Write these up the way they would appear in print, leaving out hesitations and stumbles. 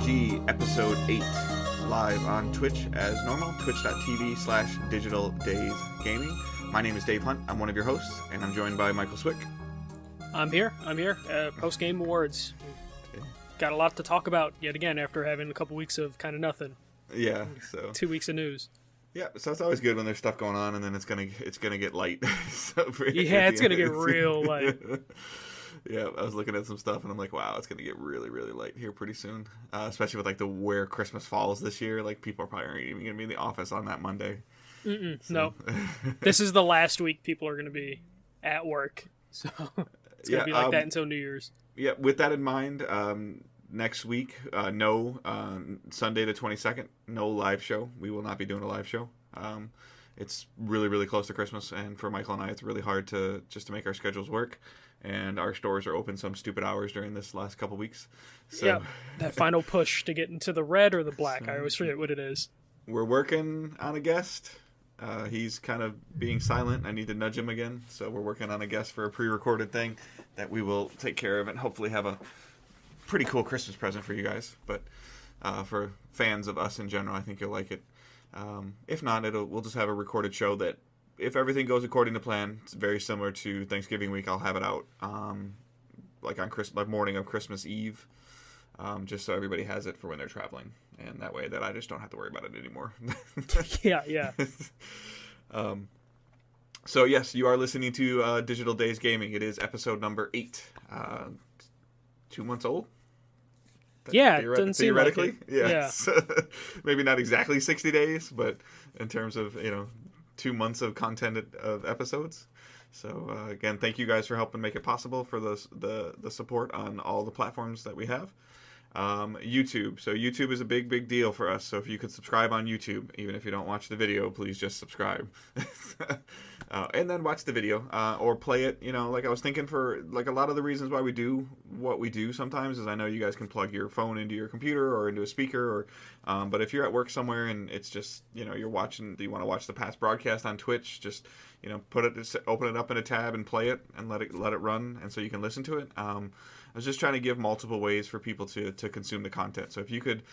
DDG episode 8, live on Twitch as normal, twitch.tv/digitaldaysgaming. My name is Dave Hunt, I'm one of your hosts, and I'm joined by Michael Swick. I'm here, post-game awards. Got a lot to talk about yet again after having a couple weeks of kind of nothing. Yeah, so 2 weeks of news. Yeah, so it's always good when there's stuff going on, and then it's gonna get light. It's gonna get real light. Yeah, I was looking at some stuff, and I'm like, wow, it's gonna get really, really light here pretty soon. Especially with like where Christmas falls this year. Like people probably aren't even gonna be in the office on that Monday. So. No, this is the last week people are gonna be at work, so it's gonna be like that until New Year's. Yeah, with that in mind, next week, Sunday the 22nd, no live show. We will not be doing a live show. It's really, really close to Christmas, and for Michael and I, it's really hard to make our schedules work. And our stores are open some stupid hours during this last couple weeks. So, yeah, that final push to get into the red or the black. I always forget what it is. We're working on a guest. He's kind of being silent. I need to nudge him again. So we're working on a guest for a pre-recorded thing that we will take care of and hopefully have a pretty cool Christmas present for you guys. But for fans of us in general, I think you'll like it. If not, we'll just have a recorded show that, if everything goes according to plan, it's very similar to Thanksgiving week. I'll have it out like on morning of Christmas Eve, just so everybody has it for when they're traveling, and that way that I just don't have to worry about it anymore. Yeah. So yes, you are listening to Digital Days Gaming. It is episode number 8. 2 months old. Yeah, it doesn't seem like it. Yeah. Maybe not exactly 60 days, but in terms of 2 months of content of episodes. So again, thank you guys for helping make it possible, for the support on all the platforms that we have. YouTube. So YouTube is a big deal for us. So if you could subscribe on YouTube, even if you don't watch the video, please just subscribe. And then watch the video or play it. Like I was thinking, for like a lot of the reasons why we do what we do sometimes is I know you guys can plug your phone into your computer or into a speaker, or but if you're at work somewhere and it's just you're watching, do you want to watch the past broadcast on Twitch, just open it up in a tab and play it and let it run, and so you can listen to it. I was just trying to give multiple ways for people to consume the content. So if you could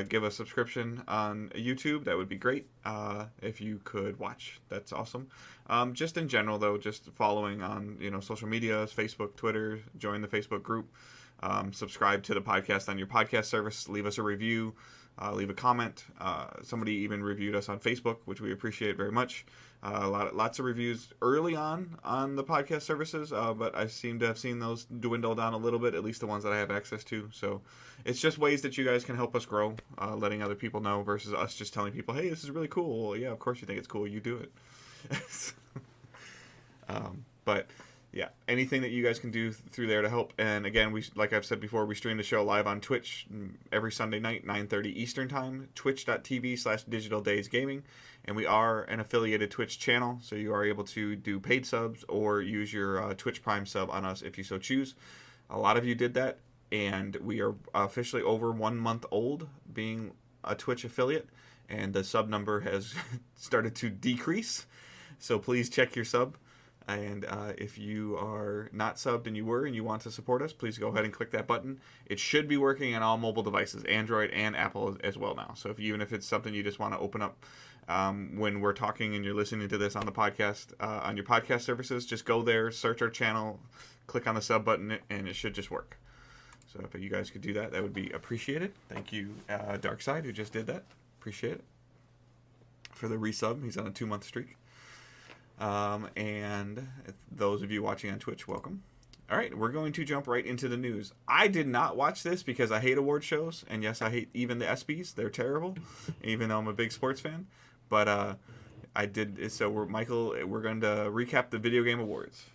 give a subscription on YouTube, that would be great. If you could watch, that's awesome. Just in general, though, just following on social medias, Facebook, Twitter, join the Facebook group, subscribe to the podcast on your podcast service, leave us a review, leave a comment. Somebody even reviewed us on Facebook, which we appreciate very much. Lots of reviews early on the podcast services, but I seem to have seen those dwindle down a little bit, at least the ones that I have access to. So it's just ways that you guys can help us grow, letting other people know versus us just telling people, hey, this is really cool. Well, yeah, of course you think it's cool. You do it. But yeah, anything that you guys can do through there to help. And again, like I've said before, we stream the show live on Twitch every Sunday night, 9:30 Eastern time, twitch.tv/digitaldaysgaming. And we are an affiliated Twitch channel, so you are able to do paid subs or use your Twitch Prime sub on us if you so choose. A lot of you did that, and we are officially over 1 month old being a Twitch affiliate, and the sub number has started to decrease. So please check your sub. And if you are not subbed and you want to support us, please go ahead and click that button. It should be working on all mobile devices, Android and Apple as well now. So even if it's something you just want to open up when we're talking and you're listening to this on the podcast, on your podcast services, just go there, search our channel, click on the sub button, and it should just work. So if you guys could do that, that would be appreciated. Thank you, Darkside, who just did that. Appreciate it. For the resub, he's on a 2-month streak. And those of you watching on Twitch, welcome. All right, we're going to jump right into the news. I did not watch this because I hate award shows, and yes, I hate even the ESPYs. They're terrible, even though I'm a big sports fan. But I did. So we're going to recap the video game awards.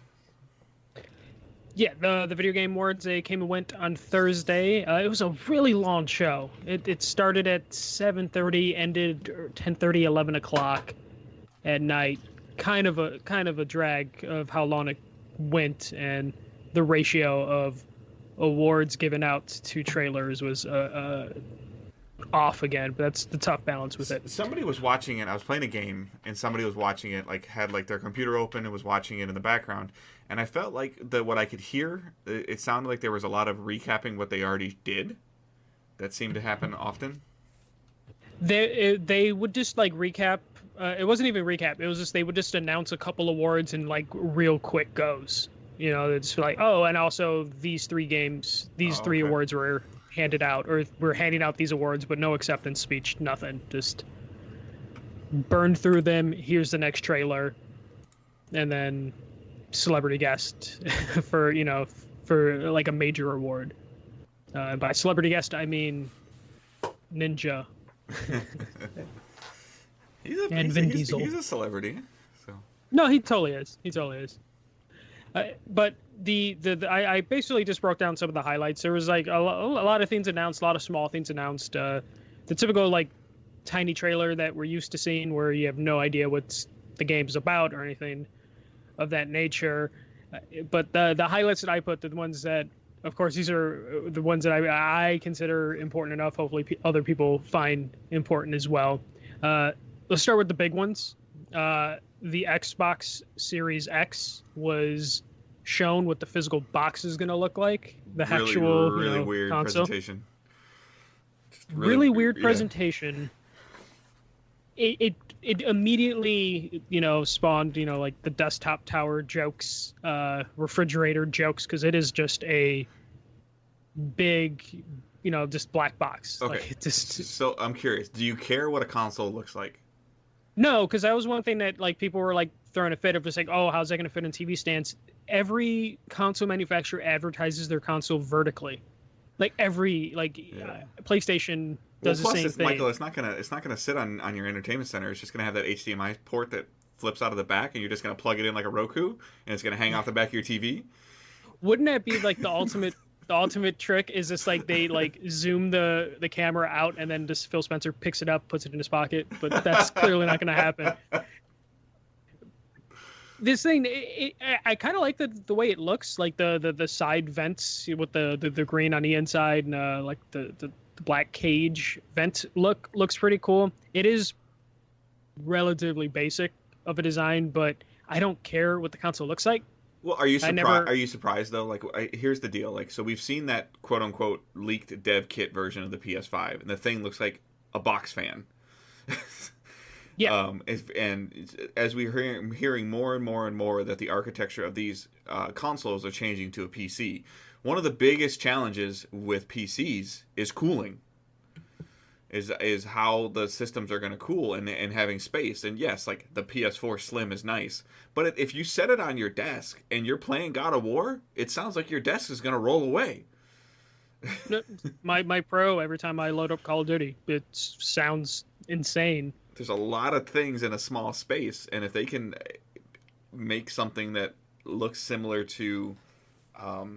Yeah, the video game awards, they came and went on Thursday. It was a really long show. It started at 7:30, ended 10:30, 11 o'clock at night. Kind of a drag of how long it went, and the ratio of awards given out to trailers was off again. But that's the tough balance with it. Somebody was watching it. I was playing a game, and somebody was watching it, had their computer open and was watching it in the background. And I felt like what I could hear, it sounded like there was a lot of recapping what they already did. that seemed to happen often. They would just like recap. It wasn't even recap. It was just they would just announce a couple awards and like real quick goes. You know, it's like, oh, and also these three games, these three Okay. awards were handed out, or we're handing out these awards, but no acceptance speech, nothing. Just burn through them. Here's the next trailer, and then celebrity guest for for like a major award. By celebrity guest, I mean Ninja. And Vin Diesel. He's a celebrity. So No, he totally is. He totally is. But I basically just broke down some of the highlights. There was like a lot of things announced, a lot of small things announced. The typical like tiny trailer that we're used to seeing, where you have no idea what the game's about or anything of that nature. But the highlights that I put, the ones that, of course, these are the ones that I consider important enough. Hopefully, other people find important as well. Let's start with the big ones. The Xbox Series X was shown what the physical box is going to look like. The actual really weird console. presentation. Really weird presentation. It immediately spawned like the desktop tower jokes, refrigerator jokes, because it is just a big just black box. Okay. Like, So I'm curious. Do you care what a console looks like? No, because that was one thing that like people were like throwing a fit of, just like, oh, how's that going to fit in TV stands? Every console manufacturer advertises their console vertically, like PlayStation does the same thing. Michael, it's not gonna sit on your entertainment center. It's just gonna have that HDMI port that flips out of the back, and you're just gonna plug it in like a Roku, and it's gonna hang off the back of your TV. Wouldn't that be like the ultimate? The ultimate trick is just like they like zoom the camera out, and then just Phil Spencer picks it up, puts it in his pocket. But that's clearly not going to happen. This thing, I kind of like the way it looks, like the side vents with the green on the inside, and like the black cage vent looks pretty cool. It is relatively basic of a design, but I don't care what the console looks like. Well, are you surprised? Are you surprised though? Like, here's the deal. Like, so we've seen that quote unquote leaked dev kit version of the PS5, and the thing looks like a box fan. Yeah. And as we're hearing more and more and more that the architecture of these consoles are changing to a PC, one of the biggest challenges with PCs is cooling. Is how the systems are going to cool and having space. And yes, like the PS4 Slim is nice, but if you set it on your desk and you're playing God of War, it sounds like your desk is going to roll away. my Pro, every time I load up Call of Duty, it sounds insane. There's a lot of things in a small space, and if they can make something that looks similar to I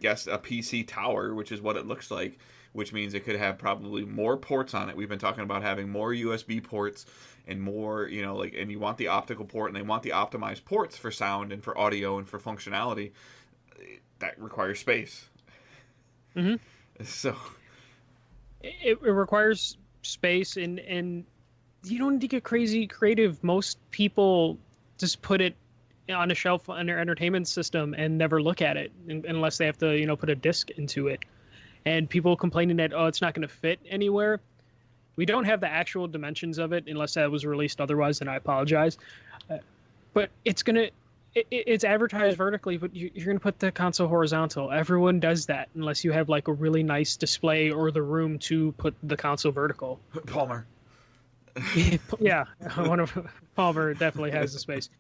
guess a PC tower, which is what it looks like, which means it could have probably more ports on it. We've been talking about having more USB ports and more, and you want the optical port, and they want the optimized ports for sound and for audio and for functionality. That requires space. Mm-hmm. So it requires space, and you don't need to get crazy creative. Most people just put it on a shelf on their entertainment system and never look at it unless they have to put a disc into it. And people complaining that, oh, it's not going to fit anywhere. We don't have the actual dimensions of it unless that was released otherwise, then I apologize. But it's advertised vertically, but you're going to put the console horizontal. Everyone does that unless you have like a really nice display or the room to put the console vertical. Palmer. Yeah, Palmer definitely has the space.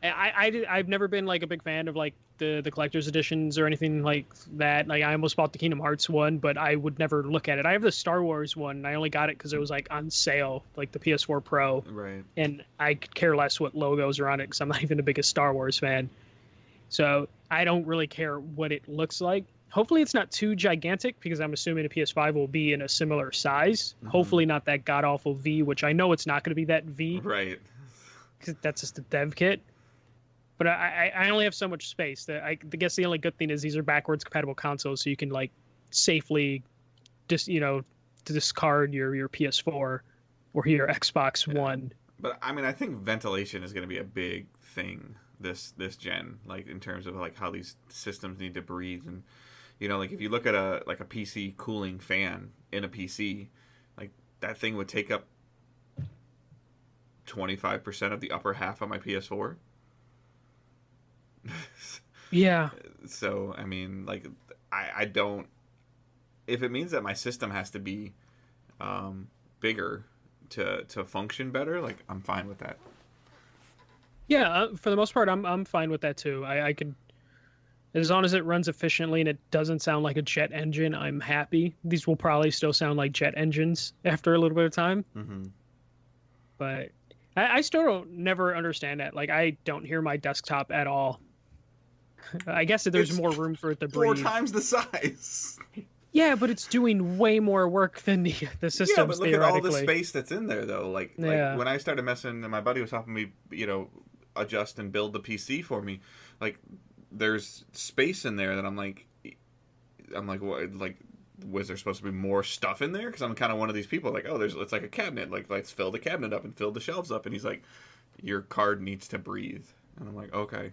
I've never been like a big fan of like the collector's editions or anything like that. Like, I almost bought the Kingdom Hearts one, but I would never look at it. I have the Star Wars one, and I only got it because it was like on sale, like the PS4 Pro. Right. And I could care less what logos are on it because I'm not even the biggest Star Wars fan. So I don't really care what it looks like. Hopefully it's not too gigantic, because I'm assuming a PS5 will be in a similar size. Mm-hmm. Hopefully not that god-awful V, which I know it's not going to be that V. Right. Because that's just a dev kit. But I only have so much space. I guess the only good thing is these are backwards compatible consoles, so you can like safely just discard your PS4 or your Xbox One. But I mean, I think ventilation is going to be a big thing this gen, like in terms of like how these systems need to breathe, and You know, like if you look at a PC cooling fan in a PC, like that thing would take up 25% of the upper half of my PS4. Yeah. So, I mean, like, I don't. If it means that my system has to be bigger to function better, like, I'm fine with that. Yeah, for the most part, I'm fine with that too. I could, as long as it runs efficiently and it doesn't sound like a jet engine, I'm happy. These will probably still sound like jet engines after a little bit of time. Mm-hmm. But I still don't never understand that. Like, I don't hear my desktop at all. I guess that there's more room for it to breathe. 4 times the size. Yeah, but it's doing way more work than the systems. Yeah, but look at all the space that's in there, though. Like Yeah. when I started messing, and my buddy was helping me, adjust and build the PC for me. Like, there's space in there that I'm like, what? Like, was there supposed to be more stuff in there? Because I'm kind of one of these people, like, oh, it's like a cabinet. Like, let's fill the cabinet up and fill the shelves up. And he's like, your card needs to breathe. And I'm like, okay.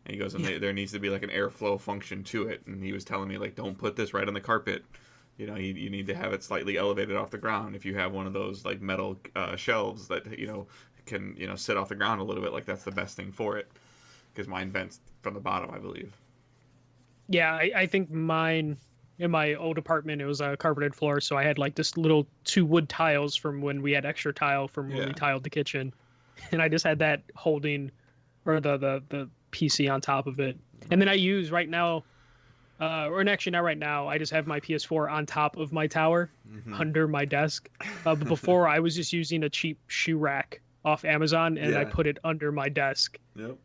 And he goes, and there needs to be like an airflow function to it. And he was telling me, like, don't put this right on the carpet. You know, you need to have it slightly elevated off the ground. If you have one of those like metal shelves that can sit off the ground a little bit, like that's the best thing for it. Because mine vents from the bottom, I believe. Yeah, I think mine in my old apartment, it was a carpeted floor, so I had like this little 2 wood tiles from when we had extra tile from when we tiled the kitchen, and I just had that holding, or the PC on top of it. And then I use right now, or actually not right now, I just have my PS4 on top of my tower, under my desk. But before, I was just using a cheap shoe rack off Amazon, and I put it under my desk. Yep.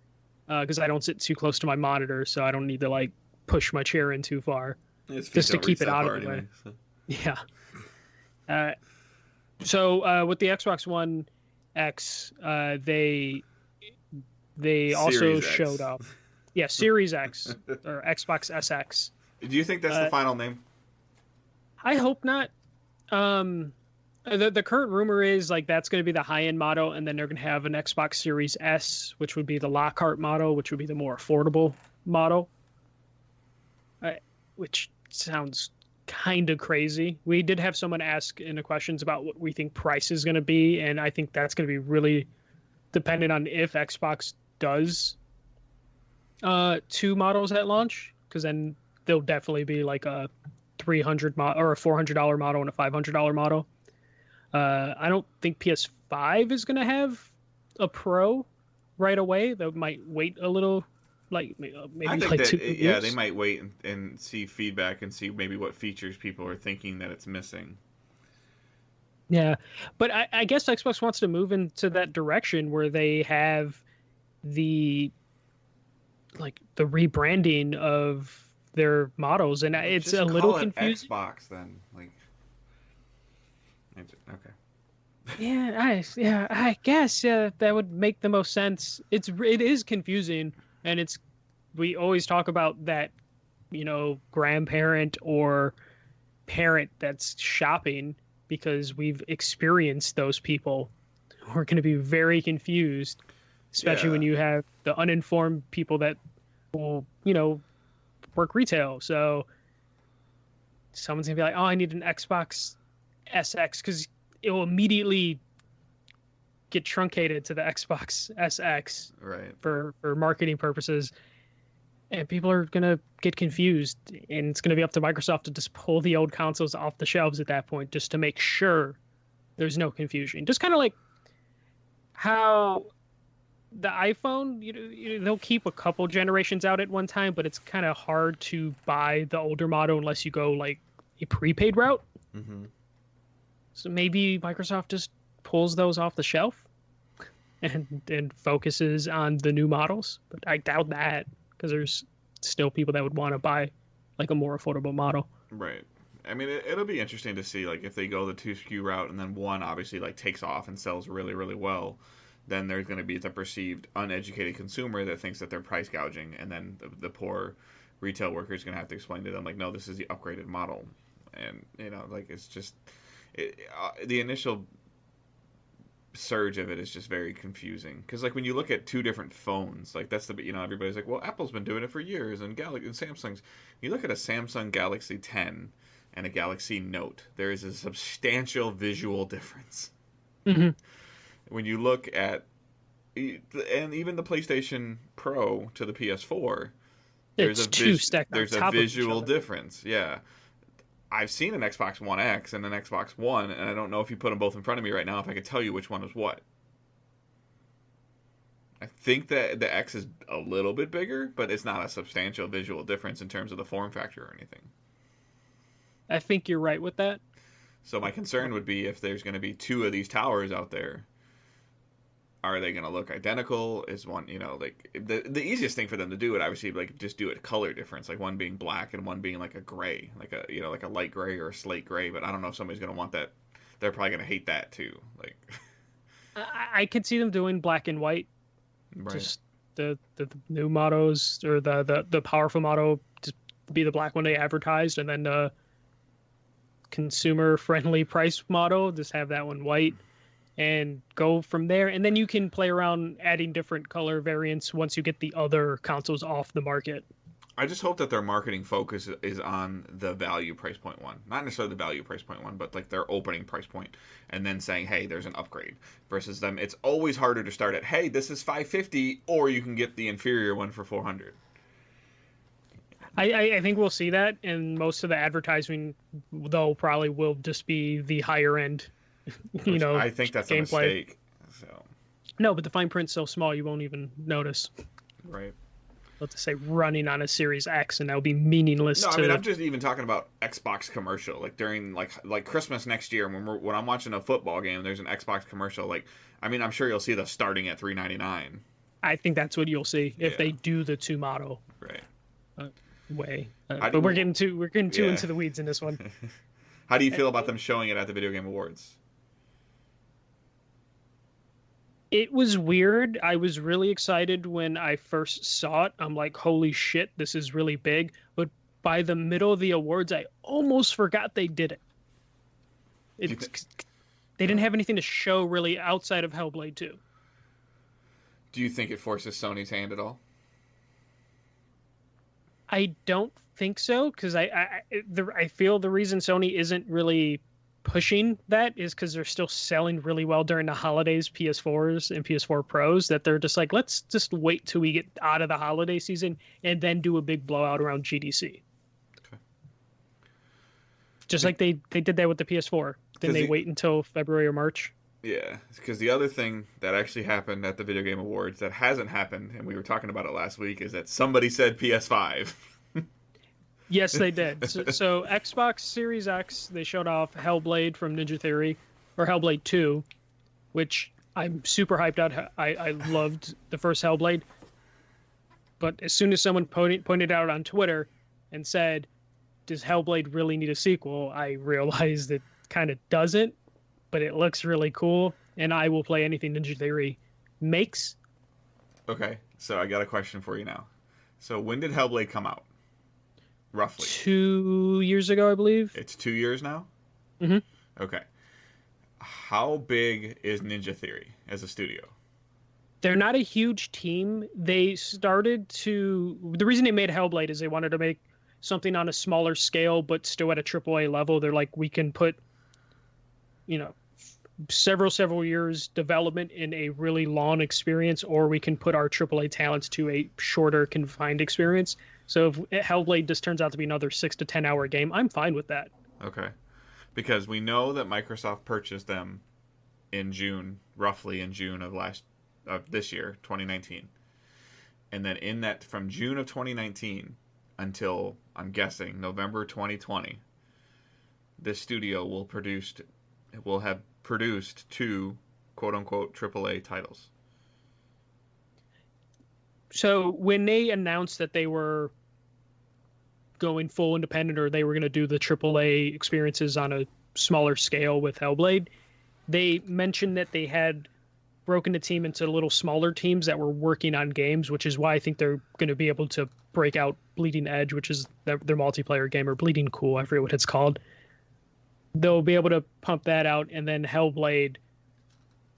Because I don't sit too close to my monitor, so I don't need to like push my chair in too far, just to keep it out of the way. So. Yeah. So with the Xbox One X, they also showed up. Yeah, Series X or Xbox SX. Do you think that's the final name? I hope not. The current rumor is like that's going to be the high-end model, and then they're going to have an Xbox Series S, which would be the Lockhart model, which would be the more affordable model. Which sounds kind of crazy. We did have someone ask in the questions about what we think price is going to be, and I think that's going to be really dependent on if Xbox does 2 models at launch, because then there'll definitely be like a $300 or a $400 model and a $500 model. I don't think PS5 is going to have a Pro right away. They might wait a little, maybe I think like that, 2 years. Yeah, they might wait and see feedback and see maybe what features people are thinking that it's missing. Yeah, but I guess Xbox wants to move into that direction where they have the rebranding of their models, and it's just a little call it confusing. Xbox then, okay. Yeah, I guess that would make the most sense. It is confusing, and we always talk about that, grandparent or parent that's shopping, because we've experienced those people who are going to be very confused, especially when you have the uninformed people that will, work retail. So someone's going to be like, oh, I need an Xbox SX, because it will immediately get truncated to the Xbox SX for marketing purposes. And people are going to get confused, and it's going to be up to Microsoft to just pull the old consoles off the shelves at that point, just to make sure there's no confusion. Just kind of like how the iPhone, they'll keep a couple generations out at one time, but it's kind of hard to buy the older model unless you go like a prepaid route. Mm-hmm. So maybe Microsoft just pulls those off the shelf and focuses on the new models. But I doubt that, because there's still people that would want to buy like a more affordable model. Right. I mean, it'll be interesting to see like if they go the 2 SKU route and then one obviously like takes off and sells really, really well. Then there's going to be the perceived uneducated consumer that thinks that they're price gouging, and then the poor retail worker is going to have to explain to them like, no, this is the upgraded model. And it's just the initial surge of it is just very confusing. Because like when you look at two different phones, like that's the everybody's like, well, Apple's been doing it for years, and Samsung's. You look at a Samsung Galaxy 10 and a Galaxy Note, there is a substantial visual difference. Mm-hmm. When you look at, and even the PlayStation Pro to the PS4, there's a visual difference. Yeah. I've seen an Xbox One X and an Xbox One, and I don't know if you put them both in front of me right now if I could tell you which one is what. I think that the X is a little bit bigger, but it's not a substantial visual difference in terms of the form factor or anything. I think you're right with that. So my concern would be if there's going to be two of these towers out there, are they going to look identical? Is one, like the easiest thing for them to do it, obviously, like just do a color difference, like one being black and one being like a gray, like a light gray or a slate gray. But I don't know if somebody's going to want that. They're probably going to hate that too. Like, I could see them doing black and white. Right. Just the new mottos or the powerful motto to be the black one they advertised, and then the consumer friendly price motto, just have that one white. And go from there, and then you can play around adding different color variants once you get the other consoles off the market. I just hope that their marketing focus is on the value price point one. Not necessarily the value price point one, but like their opening price point. And then saying, hey, there's an upgrade. Versus them, it's always harder to start at, hey, this is $550, or you can get the inferior one for $400. I think we'll see that, and most of the advertising, though, probably will just be the higher end. I think that's gameplay. A mistake. So. No, but the fine print's so small you won't even notice. Right. Let's say running on a Series X, and that would be meaningless. No, I mean I'm just even talking about Xbox commercial. Like during like Christmas next year, when I'm watching a football game, there's an Xbox commercial. Like, I mean, I'm sure you'll see the starting at $399. I think that's what you'll see if they do the two model. Right. Way. But we're getting too into the weeds in this one. How do you feel about them showing it at the Video Game Awards? It was weird. I was really excited when I first saw it. I'm like, holy shit, this is really big. But by the middle of the awards, I almost forgot they did it. They didn't have anything to show really outside of Hellblade 2. Do you think it forces Sony's hand at all? I don't think so, because I feel the reason Sony isn't really pushing that is because they're still selling really well during the holidays, PS4s and PS4 Pros, that they're just like, let's just wait till we get out of the holiday season and then do a big blowout around GDC. Okay. Just like they did that with the PS4. Then they wait until February or March. Yeah, because the other thing that actually happened at the Video Game Awards that hasn't happened, and we were talking about it last week, is that somebody said PS5. Yes, they did. So Xbox Series X, they showed off Hellblade from Ninja Theory, or Hellblade 2, which I'm super hyped out. I loved the first Hellblade. But as soon as someone pointed out on Twitter and said, does Hellblade really need a sequel? I realized it kind of doesn't, but it looks really cool, and I will play anything Ninja Theory makes. Okay, so I got a question for you now. So when did Hellblade come out? Roughly 2 years ago, I believe. It's 2 years now? Mm-hmm. Okay. How big is Ninja Theory as a studio? They're not a huge team. They started to... The reason they made Hellblade is they wanted to make something on a smaller scale, but still at a AAA level. They're like, we can put, several years development in a really long experience, or we can put our AAA talents to a shorter, confined experience. So if Hellblade just turns out to be another 6 to 10 hour game, I'm fine with that. Okay. Because we know that Microsoft purchased them roughly in June of this year, 2019. And then from June of 2019 until, I'm guessing, November 2020, this studio will have produced 2 quote-unquote AAA titles. So when they announced that they were going full independent, or they were going to do the AAA experiences on a smaller scale with Hellblade, they mentioned that they had broken the team into little smaller teams that were working on games, which is why I think they're going to be able to break out Bleeding Edge, which is their multiplayer game, or Bleeding Cool, I forget what it's called. They'll be able to pump that out, and then Hellblade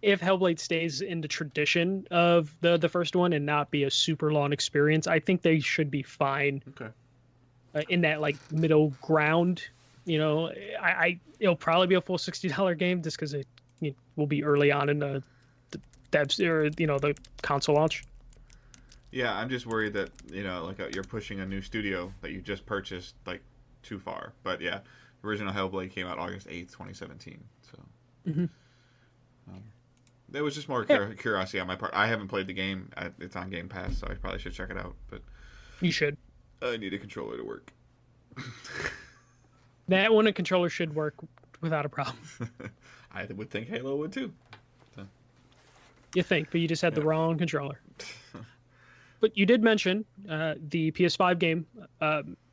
if Hellblade stays in the tradition of the first one and not be a super long experience, I think they should be fine. Okay. In that like middle ground. It'll probably be a full $60 game just because it will be early on in the devs or the console launch. Yeah, I'm just worried that you're pushing a new studio that you just purchased like too far. But yeah, original Hellblade came out August 8th, 2017. So there was just more curiosity on my part. I haven't played the game. It's on Game Pass, so I probably should check it out. But you should. I need a controller to work. That one, a controller should work without a problem. I would think Halo would too. So. You think, but you just had the wrong controller. But you did mention the PS5 game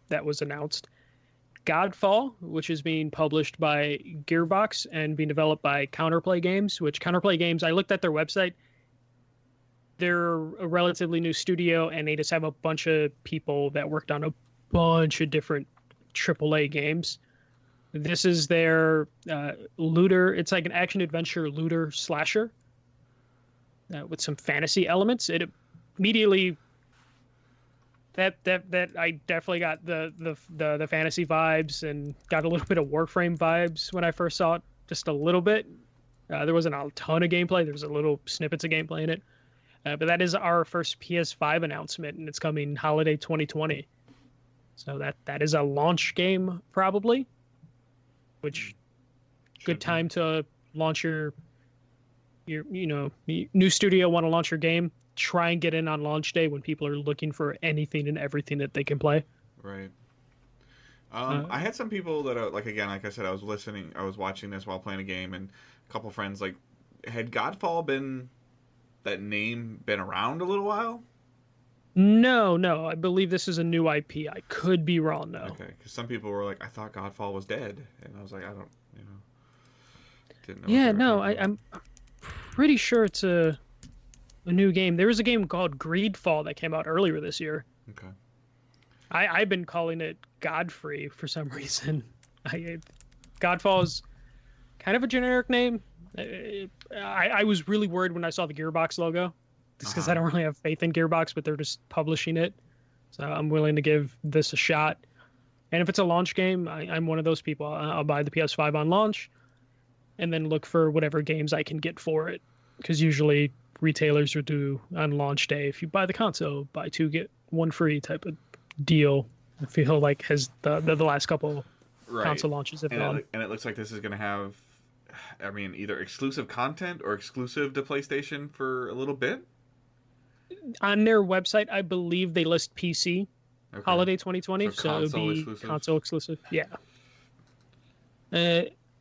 that was announced. Godfall, which is being published by Gearbox and being developed by Counterplay Games, which Counterplay Games, I looked at their website. They're a relatively new studio, and they just have a bunch of people that worked on a bunch of different AAA games. This is their looter. It's like an action-adventure looter slasher with some fantasy elements. It immediately... That I definitely got the fantasy vibes and got a little bit of Warframe vibes when I first saw it, just a little bit. There wasn't a ton of gameplay. There was a little snippets of gameplay in it. But that is our first PS5 announcement, and it's coming holiday 2020. So that is a launch game, probably. Which, good time to launch your new studio, want to launch your game. Try and get in on launch day when people are looking for anything and everything that they can play. Right. I had some people that like I said, I was watching this while playing a game, and a couple friends had Godfall that name been around a little while? No, I believe this is a new IP. I could be wrong though. Okay, because some people were like, I thought Godfall was dead, and I was like, I don't, didn't know. Yeah, no, I'm pretty sure it's a new game. There was a game called Greedfall that came out earlier this year. Okay. I've been calling it Godfrey for some reason. Godfall is kind of a generic name. I was really worried when I saw the Gearbox logo, just because I don't really have faith in Gearbox, but they're just publishing it. So I'm willing to give this a shot. And if it's a launch game, I'm one of those people. I'll buy the PS5 on launch and then look for whatever games I can get for it. Because usually retailers will do on launch day, if you buy the console, buy two, get one free type of deal. I feel like has the last couple console launches have gone. And it looks like this is going to have, either exclusive content or exclusive to PlayStation for a little bit. On their website, I believe they list PC holiday 2020, so it would be console exclusive. Yeah.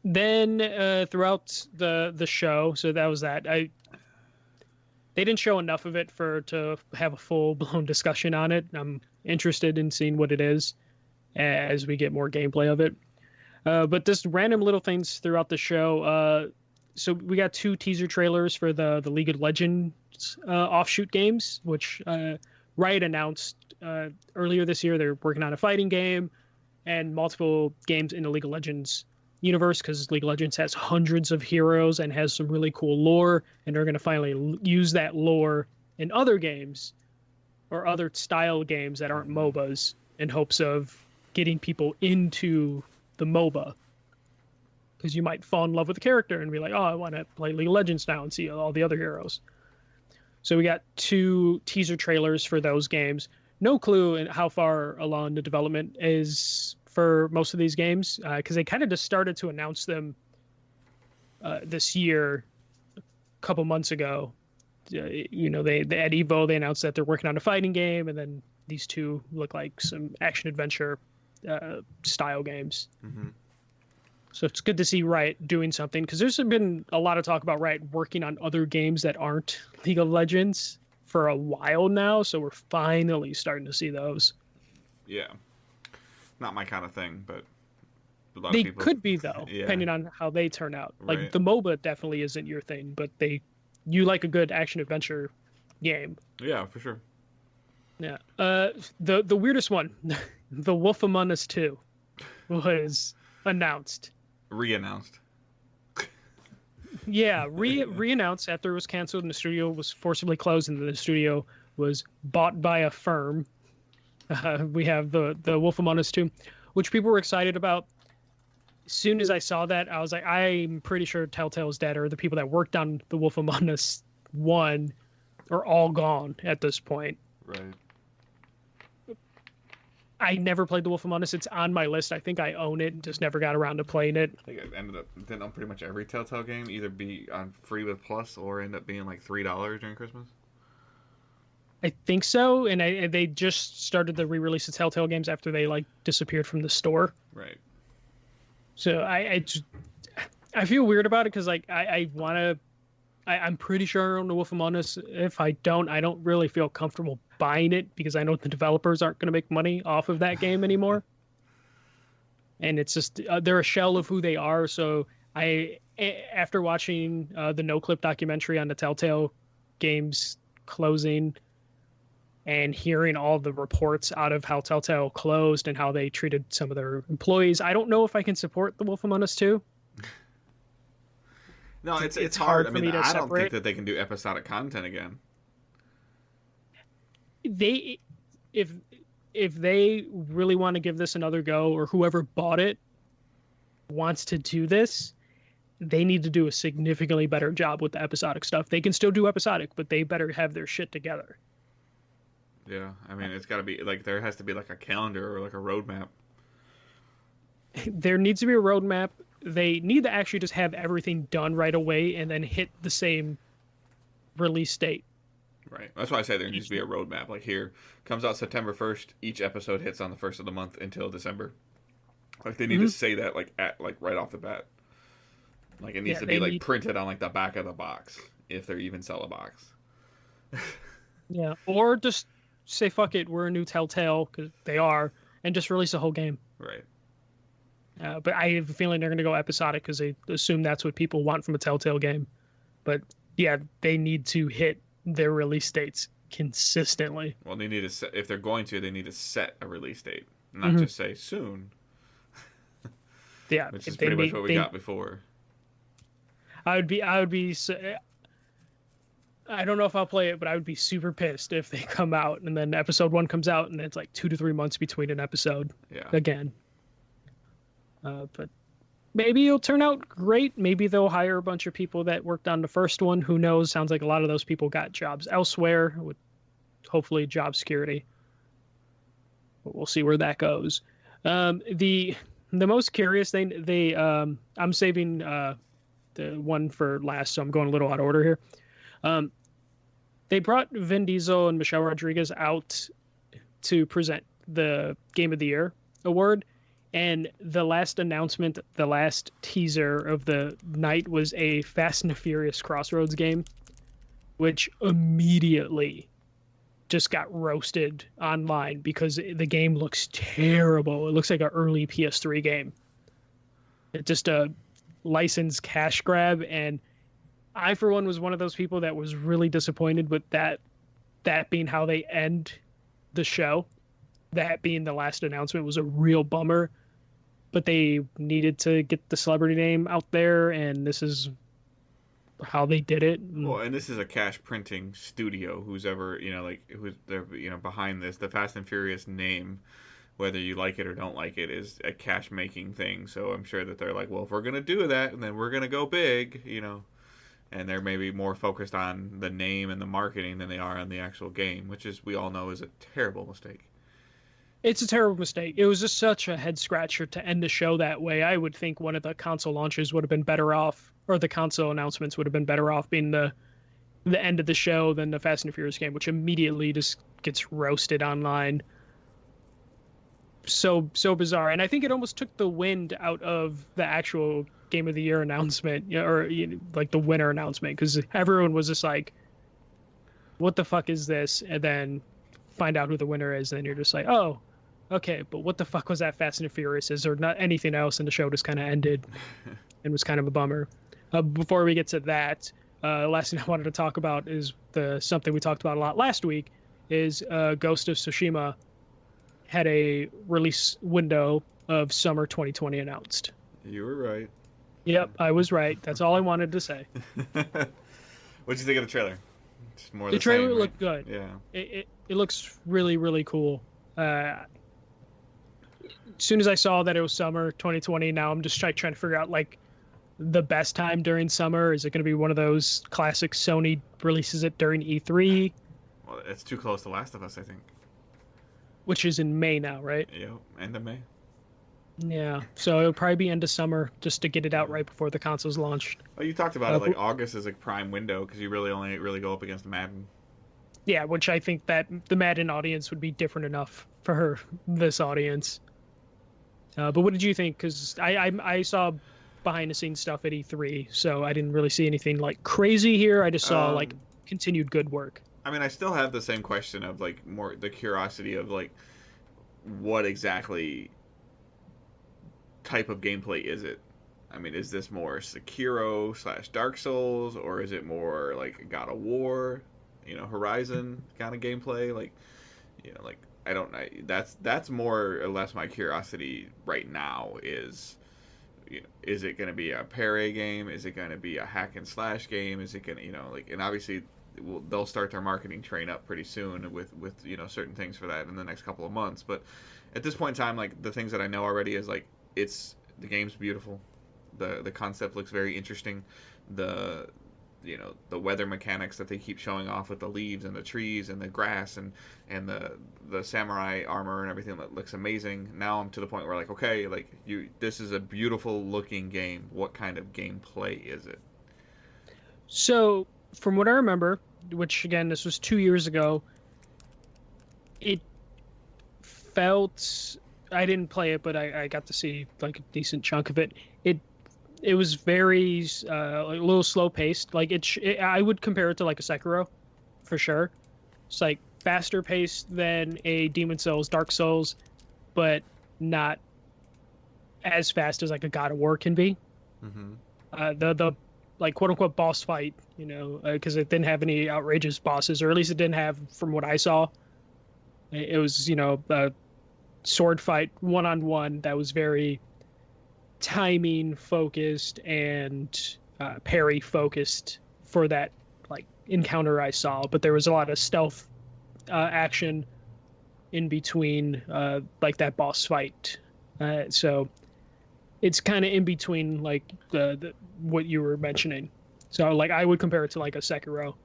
Then throughout the show, so that was that. They didn't show enough of it to have a full-blown discussion on it. I'm interested in seeing what it is as we get more gameplay of it. But just random little things throughout the show. So we got 2 teaser trailers for the League of Legends offshoot games, which Riot announced earlier this year. They're working on a fighting game and multiple games in the League of Legends universe, because League of Legends has hundreds of heroes and has some really cool lore, and they're going to finally use that lore in other games or other style games that aren't MOBAs in hopes of getting people into the MOBA. Because you might fall in love with the character and be like, oh, I want to play League of Legends now and see all the other heroes. So we got 2 teaser trailers for those games. No clue in how far along the development is for most of these games, because they kind of just started to announce them this year, a couple months ago. They at Evo, they announced that they're working on a fighting game, and then these 2 look like some action-adventure style games. Mm-hmm. So it's good to see Riot doing something, because there's been a lot of talk about Riot working on other games that aren't League of Legends for a while now, so we're finally starting to see those. Yeah. Not my kind of thing, but a lot they of people... could be, though, depending on how they turn out. Right. Like, the MOBA definitely isn't your thing, but you like a good action-adventure game. Yeah, for sure. Yeah. The weirdest one, The Wolf Among Us 2, was announced. Re-announced. Yeah, re-announced after it was canceled and the studio was forcibly closed, and the studio was bought by a firm. We have the Wolf Among Us 2, which people were excited about. As soon as I saw that, I was like, I'm pretty sure Telltale's dead, or the people that worked on the Wolf Among Us 1 are all gone at this point. Right. I never played the Wolf Among Us. It's on my list. I think I own it, just never got around to playing it. I think it ended up didn't on pretty much every Telltale game either be on free with Plus or end up being like $3 during Christmas. I think so, and they just started the re-release of Telltale games after they like disappeared from the store. Right. So I feel weird about it because like I want to. I'm pretty sure I own the Wolf Among Us. If I don't really feel comfortable buying it because I know the developers aren't going to make money off of that game anymore. And it's just they're a shell of who they are. So after watching the No Clip documentary on the Telltale games closing and hearing all the reports out of how Telltale closed and how they treated some of their employees, I don't know if I can support the Wolf Among Us 2. No, it's hard. I mean, I don't separate. think that they can do episodic content again. If they really want to give this another go, or whoever bought it wants to do this, they need to do a significantly better job with the episodic stuff. They can still do episodic, but they better have their shit together. Yeah, I mean, it's got to be like there has to be like a calendar or like a roadmap. There needs to be a roadmap. They need to actually just have everything done right away and then hit the same release date. Right. That's why I say there needs to be a roadmap. Like here, comes out September 1st. Each episode hits on the 1st of the month until December. Like they need to say that like right off the bat. Like it needs to be like printed on like the back of the box if they even sell a box. Yeah. Or just say fuck it, we're a new Telltale because they are, and just release the whole game. Right. But I have a feeling they're going to go episodic because they assume that's what people want from a Telltale game. But yeah, they need to hit their release dates consistently. Well, they need to set, if they're going to, they need to set a release date, not just say soon. Yeah, which is pretty much what we got before. I would be. I don't know if I'll play it, but I would be super pissed if they come out and then episode 1 comes out and it's like 2 to 3 months between an episode. Yeah. Again. But maybe it'll turn out great. Maybe they'll hire a bunch of people that worked on the first one. Who knows? Sounds like a lot of those people got jobs elsewhere with hopefully job security. But we'll see where that goes. The most curious thing, I'm saving the one for last, so I'm going a little out of order here. They brought Vin Diesel and Michelle Rodriguez out to present the Game of the Year award. And the last announcement, the last teaser of the night was a Fast and Furious Crossroads game, which immediately just got roasted online because the game looks terrible. It looks like an early PS3 game. It's just a licensed cash grab. And I, for one, was one of those people that was really disappointed with that being how they end the show. That being the last announcement was a real bummer. But they needed to get the celebrity name out there, and this is how they did it. Well, and this is a cash printing studio. Who's ever, who's they're, behind this. The Fast and Furious name, whether you like it or don't like it, is a cash making thing. So I'm sure that they're like, well, if we're gonna do that, then we're gonna go big, And they're maybe more focused on the name and the marketing than they are on the actual game, which is we all know is a terrible mistake. It's a terrible mistake. It was just such a head scratcher to end the show that way. I would think one of the console launches would have been better off, or the console announcements would have been better off being the end of the show than the Fast and Furious game, which immediately just gets roasted online. So bizarre. And I think it almost took the wind out of the actual Game of the Year announcement, or like the winner announcement, because everyone was just like, what the fuck is this? And then find out who the winner is, and then you're just like, oh, okay, but what the fuck was that Fast and Furious? Is there not anything else? And the show just kind of ended and was kind of a bummer. Before we get to that, last thing I wanted to talk about is something we talked about a lot last week, is Ghost of Tsushima had a release window of summer 2020 announced. You were right. Yep, I was right. That's all I wanted to say. What'd you think of the trailer? Just more of The the trailer same, right? looked good. Yeah. It looks really, really cool. As soon as I saw that it was summer 2020, now I'm just trying to figure out like the best time during summer. Is it going to be one of those classic Sony releases it during E3, Well, it's too close to Last of Us, I think. which is in May now, right? Yep. End of May. Yeah, so it'll probably be end of summer just to get it out right before the console's launched. Well, you talked about it like But- August is a prime window because you really only really go up against Madden. yeah, which I think that the Madden audience would be different enough for this audience. But what did you think? Because I saw behind the scenes stuff at E3, so I didn't really see anything like crazy here. I just saw like continued good work. I mean, I still have the same question of like more the curiosity of like what exactly type of gameplay is it? I mean, is this more Sekiro / Dark Souls, or is it more like God of War, Horizon kind of gameplay? Like, like I don't know. That's more or less my curiosity right now is, is it going to be a parry game? Is it going to be a hack and slash game? Is it going to, like, and obviously they'll start their marketing train up pretty soon with certain things for that in the next couple of months. But at this point in time, like the things that I know already is like the game's beautiful, the concept looks very interesting, the weather mechanics that they keep showing off with the leaves and the trees and the grass and the samurai armor and everything that looks amazing. Now I'm to the point where like, okay, like this is a beautiful looking game. What kind of gameplay is it? So from what I remember, which again this was 2 years ago, it felt, I didn't play it, but I got to see like a decent chunk of it. It was very a little slow paced. Like I would compare it to like a Sekiro, for sure. It's like faster paced than a Demon Souls, Dark Souls, but not as fast as like a God of War can be. Mm-hmm. The like quote unquote boss fight, because it didn't have any outrageous bosses, or at least it didn't have from what I saw. It was a sword fight 1-on-1 that was very timing focused and parry focused for that like encounter I saw, but there was a lot of stealth action in between like that boss fight, so it's kind of in between like the what you were mentioning. So like I would compare it to like a Sekiro,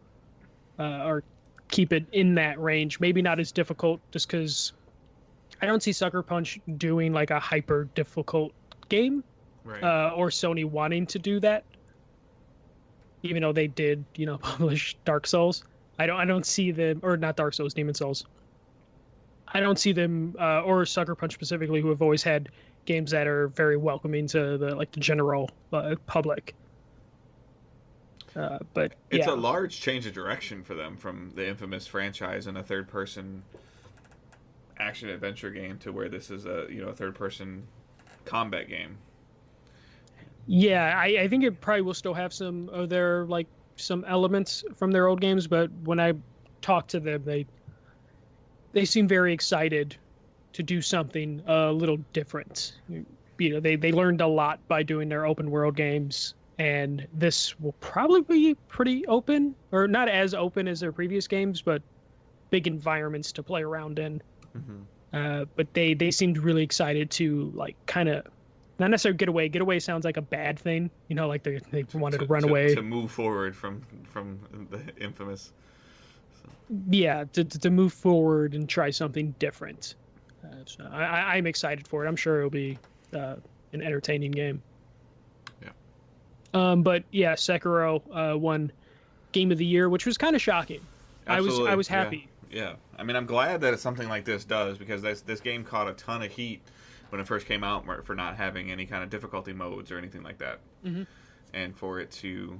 or keep it in that range. Maybe not as difficult, just because I don't see Sucker Punch doing like a hyper difficult game, Right. or Sony wanting to do that. Even though they did, publish Dark Souls, I don't see them, or not Dark Souls, Demon Souls. I don't see them, or Sucker Punch specifically, who have always had games that are very welcoming to the general public. But It's yeah. a large change of direction for them from the infamous franchise and a third-person action-adventure game to where this is a third-person combat game. Yeah, I think it probably will still have some of their like some elements from their old games, but when I talk to them, they seem very excited to do something a little different. They learned a lot by doing their open world games, and this will probably be pretty open, or not as open as their previous games, but big environments to play around in. Mm-hmm. But they seemed really excited to like kind of not necessarily get away. Get away sounds like a bad thing, like they wanted to run away. To move forward from the infamous. So. Yeah, to move forward and try something different. So I'm excited for it. I'm sure it'll be an entertaining game. Yeah. But yeah, Sekiro won Game of the Year, which was kind of shocking. Absolutely. I was happy. Yeah. I mean, I'm glad that something like this does, because this game caught a ton of heat when it first came out for not having any kind of difficulty modes or anything like that. Mm-hmm. And for it to...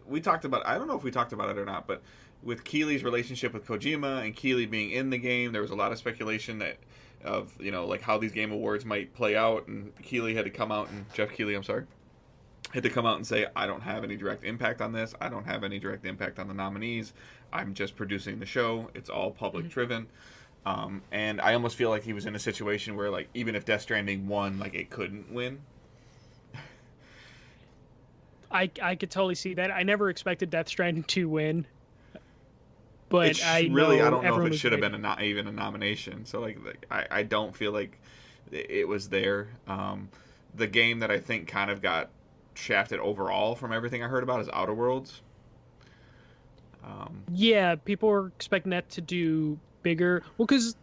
We talked about... I don't know if we talked about it or not, but with Keighley's relationship with Kojima and Keighley being in the game, there was a lot of speculation that of, like how these Game Awards might play out, and Keighley had to come out, and Jeff Keighley, I'm sorry, had to come out and say, I don't have any direct impact on this. I don't have any direct impact on the nominees. I'm just producing the show. It's all public driven. And I almost feel like he was in a situation where, like, even if Death Stranding won, like, it couldn't win. I could totally see that. I never expected Death Stranding to win, but It's I really, I know don't know if everyone it was should have great. been even a nomination. So like I don't feel like it was there. The game that I think kind of got shafted overall from everything I heard about is Outer Worlds. Um, Yeah, people were expecting that to do bigger. Well, because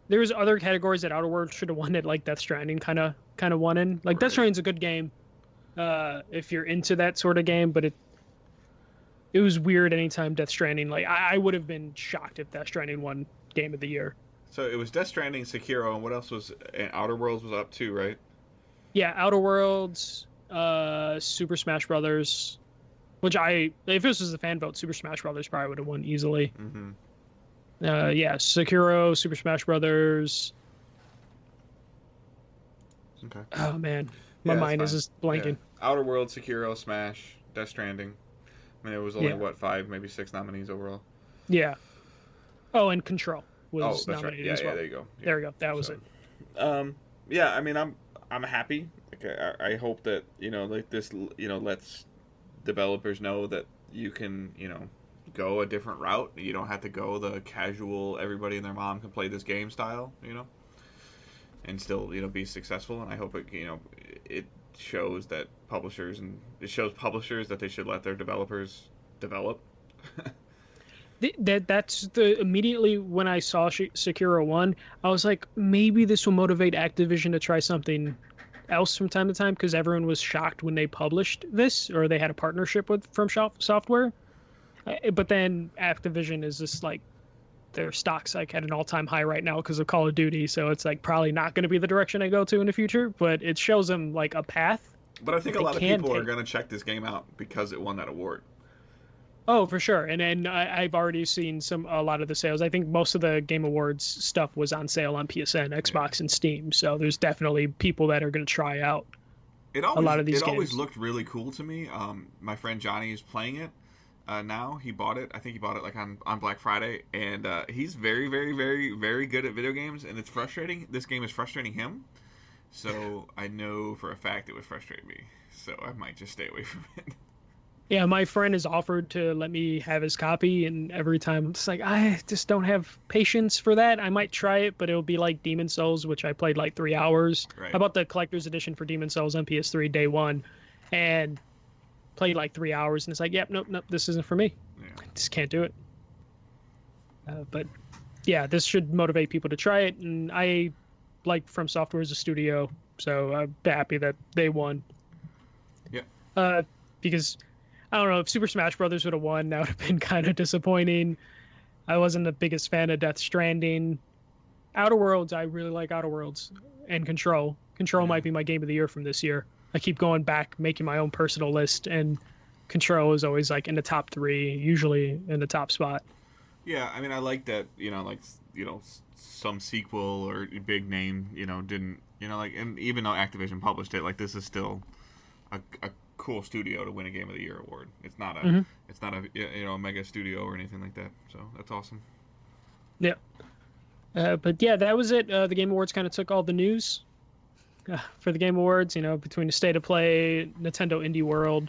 there's other categories that Outer Worlds should have won it, like Death Stranding kind of won in. Like Death right. Stranding's a good game, if you're into that sort of game, but it was weird anytime Death Stranding. Like I would have been shocked if Death Stranding won Game of the Year. So it was Death Stranding, Sekiro, and what else was? And Outer Worlds was up too, right? Yeah, Outer Worlds, Super Smash Brothers, which if this was a fan vote, Super Smash Brothers probably would have won easily. Mm-hmm. Yeah, Sekiro, Super Smash Brothers. Okay. Oh man, my Yeah, that's mind is fine. just Yeah. blanking. Outer Worlds, Sekiro, Smash, Death Stranding. I mean, it was only Yeah, what, 5, maybe 6 nominees overall. yeah. Oh, and Control Oh, was that's right. nominated Yeah, as yeah. well. There you go. Yeah. There we go. That was So, it. yeah. I mean, I'm happy. Like, I hope that like this, lets developers know that you can, go a different route. You don't have to go the casual, everybody and their mom can play this game style, and still, be successful. And I hope it shows that publishers that they should let their developers develop. That's the immediately when I saw Sekiro 1, I was like, maybe this will motivate Activision to try something else from time to time because everyone was shocked when they published this or they had a partnership with From Software. But then Activision is just like their stock's like at an all-time high right now because of Call of Duty, so it's like probably not going to be the direction I go to in the future, but it shows them like a path But I think that a they lot of can people are take. going to check this game out because it won that award. Oh, for sure. And I've already seen a lot of the sales. I think most of the Game Awards stuff was on sale on PSN, Yeah. Xbox, and Steam. So there's definitely people that are going to try out It a always lot of these it always games. looked really cool to me. My friend Johnny is playing it now. He bought it. I think he bought it like on Black Friday, and he's very, very, very, very good at video games. And it's frustrating. This game is frustrating him. So I know for a fact it would frustrate me. So I might just stay away from it. Yeah, my friend has offered to let me have his copy, and every time it's like I just don't have patience for that. I might try it, but it'll be like Demon Souls, which I played like 3 hours. Right. I bought the collector's edition for Demon Souls on PS3 day one, and played like 3 hours, and it's like, yep, nope, nope, this isn't for me. Yeah. I just can't do it. But yeah, this should motivate people to try it, and I like From Software as a studio, so I'm happy that they won. Yeah. Because I don't know if Super Smash Brothers would have won, that would have been kind of disappointing. I wasn't the biggest fan of Death Stranding. Outer Worlds, I really like Outer Worlds, and Control. Control Yeah. might be my game of the year from this year. I keep going back, making my own personal list, and Control is always like in the top 3, usually in the top spot. Yeah, I mean, I like that. Some sequel or big name, didn't, like, and even though Activision published it, like, this is still a cool studio to win a Game of the Year award. It's not a, Mhm. it's not a mega studio or anything like that. So that's awesome. Yeah. But yeah, that was it. The Game Awards kind of took all the news for the Game Awards, between the State of Play, Nintendo Indie World,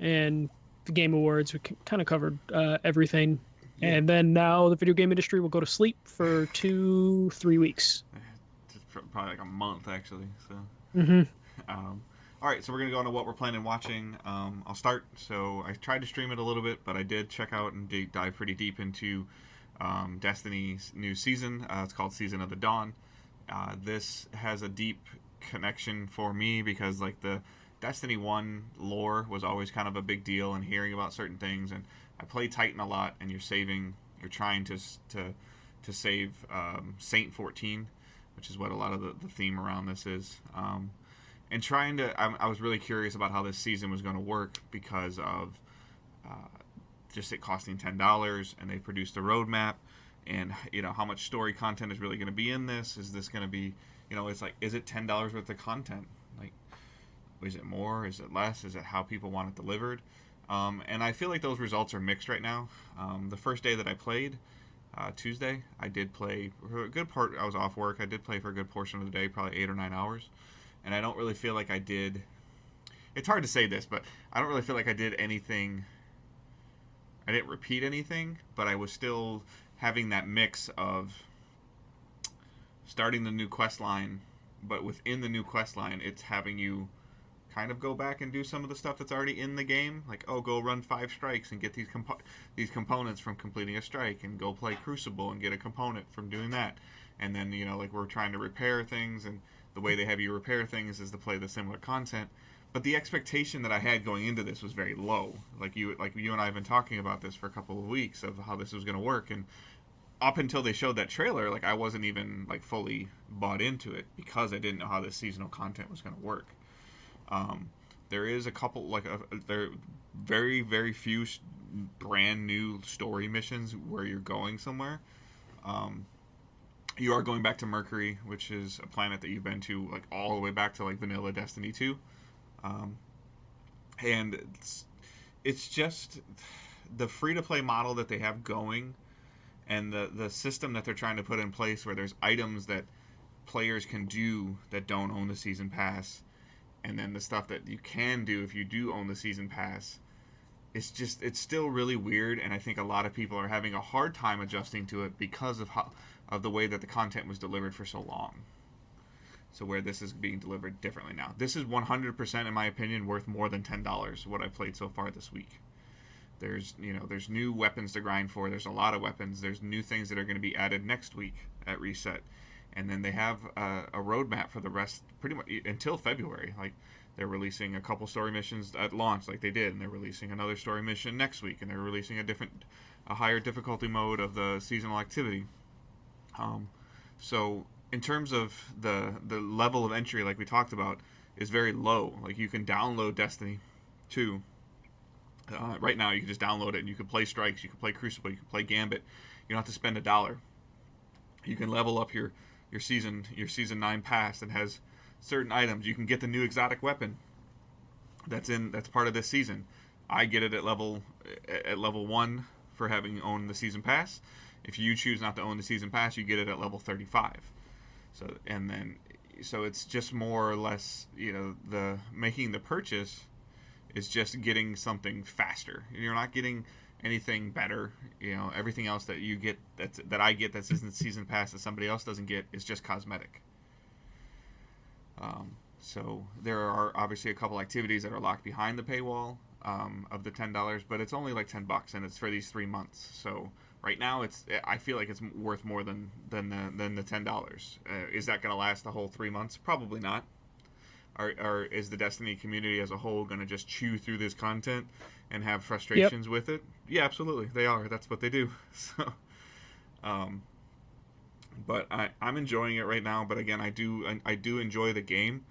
and the Game Awards. We kind of covered everything. Yeah. And then now the video game industry will go to sleep for 2-3 weeks. It's probably like a month actually. So. Mm-hmm. All right, so we're gonna go into what we're planning watching. I'll start. So I tried to stream it a little bit, but I did check out and dive pretty deep into Destiny's new season. It's called Season of the Dawn. This has a deep connection for me because like the Destiny 1 lore was always kind of a big deal, and hearing about certain things. And I play Titan a lot, and you're trying to save Saint 14, which is what a lot of the theme around this is. And I was really curious about how this season was going to work because of just it costing $10, and they produced a roadmap, and how much story content is really going to be in this. Is this going to be, it's like, is it $10 worth of content? Like, is it more? Is it less? Is it how people want it delivered? And I feel like those results are mixed right now. The first day that I played, Tuesday, I did play for a good part. I was off work. I did play for a good portion of the day, probably 8 or 9 hours. And I don't really feel like I did it's hard to say this, but I don't really feel like I did anything. I didn't repeat anything, but I was still having that mix of starting the new quest line, but within the new quest line, it's having you kind of go back and do some of the stuff that's already in the game, like, oh, go run 5 strikes and get these components from completing a strike, and go play Crucible and get a component from doing that. And then, you know, like, we're trying to repair things, and the way they have you repair things is to play the similar content. But the expectation that I had going into this was very low. Like you and I have been talking about this for a couple of weeks of how this was going to work, and up until they showed that trailer, like, I wasn't even like fully bought into it because I didn't know how this seasonal content was going to work. There is a couple, like, there are very, very few brand new story missions where you're going somewhere. You are going back to Mercury, which is a planet that you've been to, like, all the way back to, like, vanilla Destiny 2. And it's just the free-to-play model that they have going, and the system that they're trying to put in place where there's items that players can do that don't own the season pass, and then the stuff that you can do if you do own the season pass. It's still really weird, and I think a lot of people are having a hard time adjusting to it because of the way that the content was delivered for so long. So where this is being delivered differently now. This is 100%, in my opinion, worth more than $10, what I've played so far this week. There's new weapons to grind for. There's a lot of weapons. There's new things that are going to be added next week at Reset. And then they have a roadmap for the rest, pretty much until February. Like, they're releasing a couple story missions at launch, like they did, and they're releasing another story mission next week, and they're releasing a higher difficulty mode of the seasonal activity. So in terms of the level of entry, like we talked about, is very low. Like, you can download Destiny 2. Right now, you can just download it, and you can play Strikes, you can play Crucible, you can play Gambit. You don't have to spend $1. You can level up your season 9 pass that has certain items. You can get the new exotic weapon that's part of this season. I get it at level 1 for having owned the season pass. If you choose not to own the season pass, you get it at level 35. So it's just more or less, you know, the making the purchase is just getting something faster. You're not getting anything better. You know, everything else that you get that I get that's in the season pass that somebody else doesn't get is just cosmetic. So there are obviously a couple activities that are locked behind the paywall of the $10, but it's only like $10, and it's for these 3 months. So right now, I feel like it's worth more than the $10. Is that going to last the whole 3 months? Probably not. Or is the Destiny community as a whole going to just chew through this content and have frustrations with it? Yeah, absolutely. They are. That's what they do. So, but I'm enjoying it right now. But again, I do enjoy the game.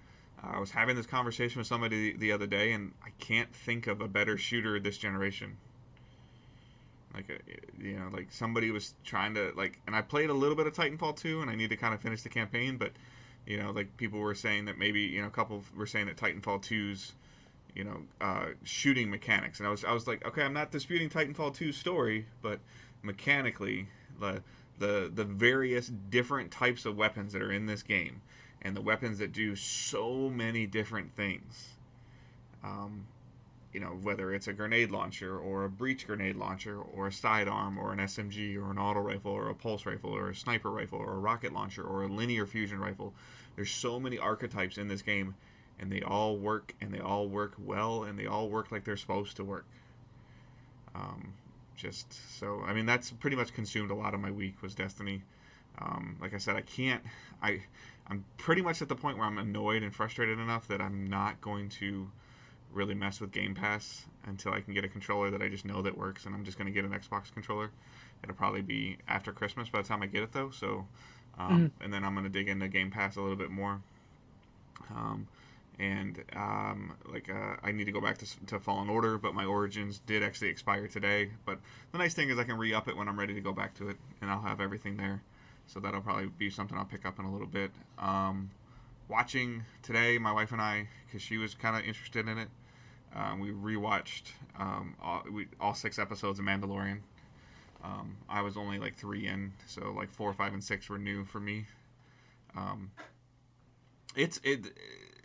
I was having this conversation with somebody the other day, and I can't think of a better shooter this generation. Like, you know, like somebody was trying to, like, and I played a little bit of Titanfall 2, and I need to kind of finish the campaign, but, you know, like, people were saying that maybe, you know, a couple were saying that Titanfall 2's, you know, shooting mechanics, and I was like, okay, I'm not disputing Titanfall 2's story, but mechanically, the various different types of weapons that are in this game, and the weapons that do so many different things, you know, whether it's a grenade launcher or a breach grenade launcher or a sidearm or an SMG or an auto rifle or a pulse rifle or a sniper rifle or a rocket launcher or a linear fusion rifle. There's so many archetypes in this game, and they all work, and they all work well, and they all work like they're supposed to work. So, I mean, that's pretty much consumed a lot of my week was Destiny. Like I said, I'm pretty much at the point where I'm annoyed and frustrated enough that I'm not going to really mess with Game Pass until I can get a controller that I just know that works, and I'm just going to get an Xbox controller. It'll probably be after Christmas by the time I get it, though. So, and then I'm going to dig into Game Pass a little bit more. I need to go back to Fallen Order, but my Origins did actually expire today. But the nice thing is I can re-up it when I'm ready to go back to it, and I'll have everything there. So that'll probably be something I'll pick up in a little bit. Watching today, my wife and I, because she was kind of interested in it, we rewatched all 6 episodes of Mandalorian. I was only like 3 in, so like 4, 5, and 6 were new for me. It's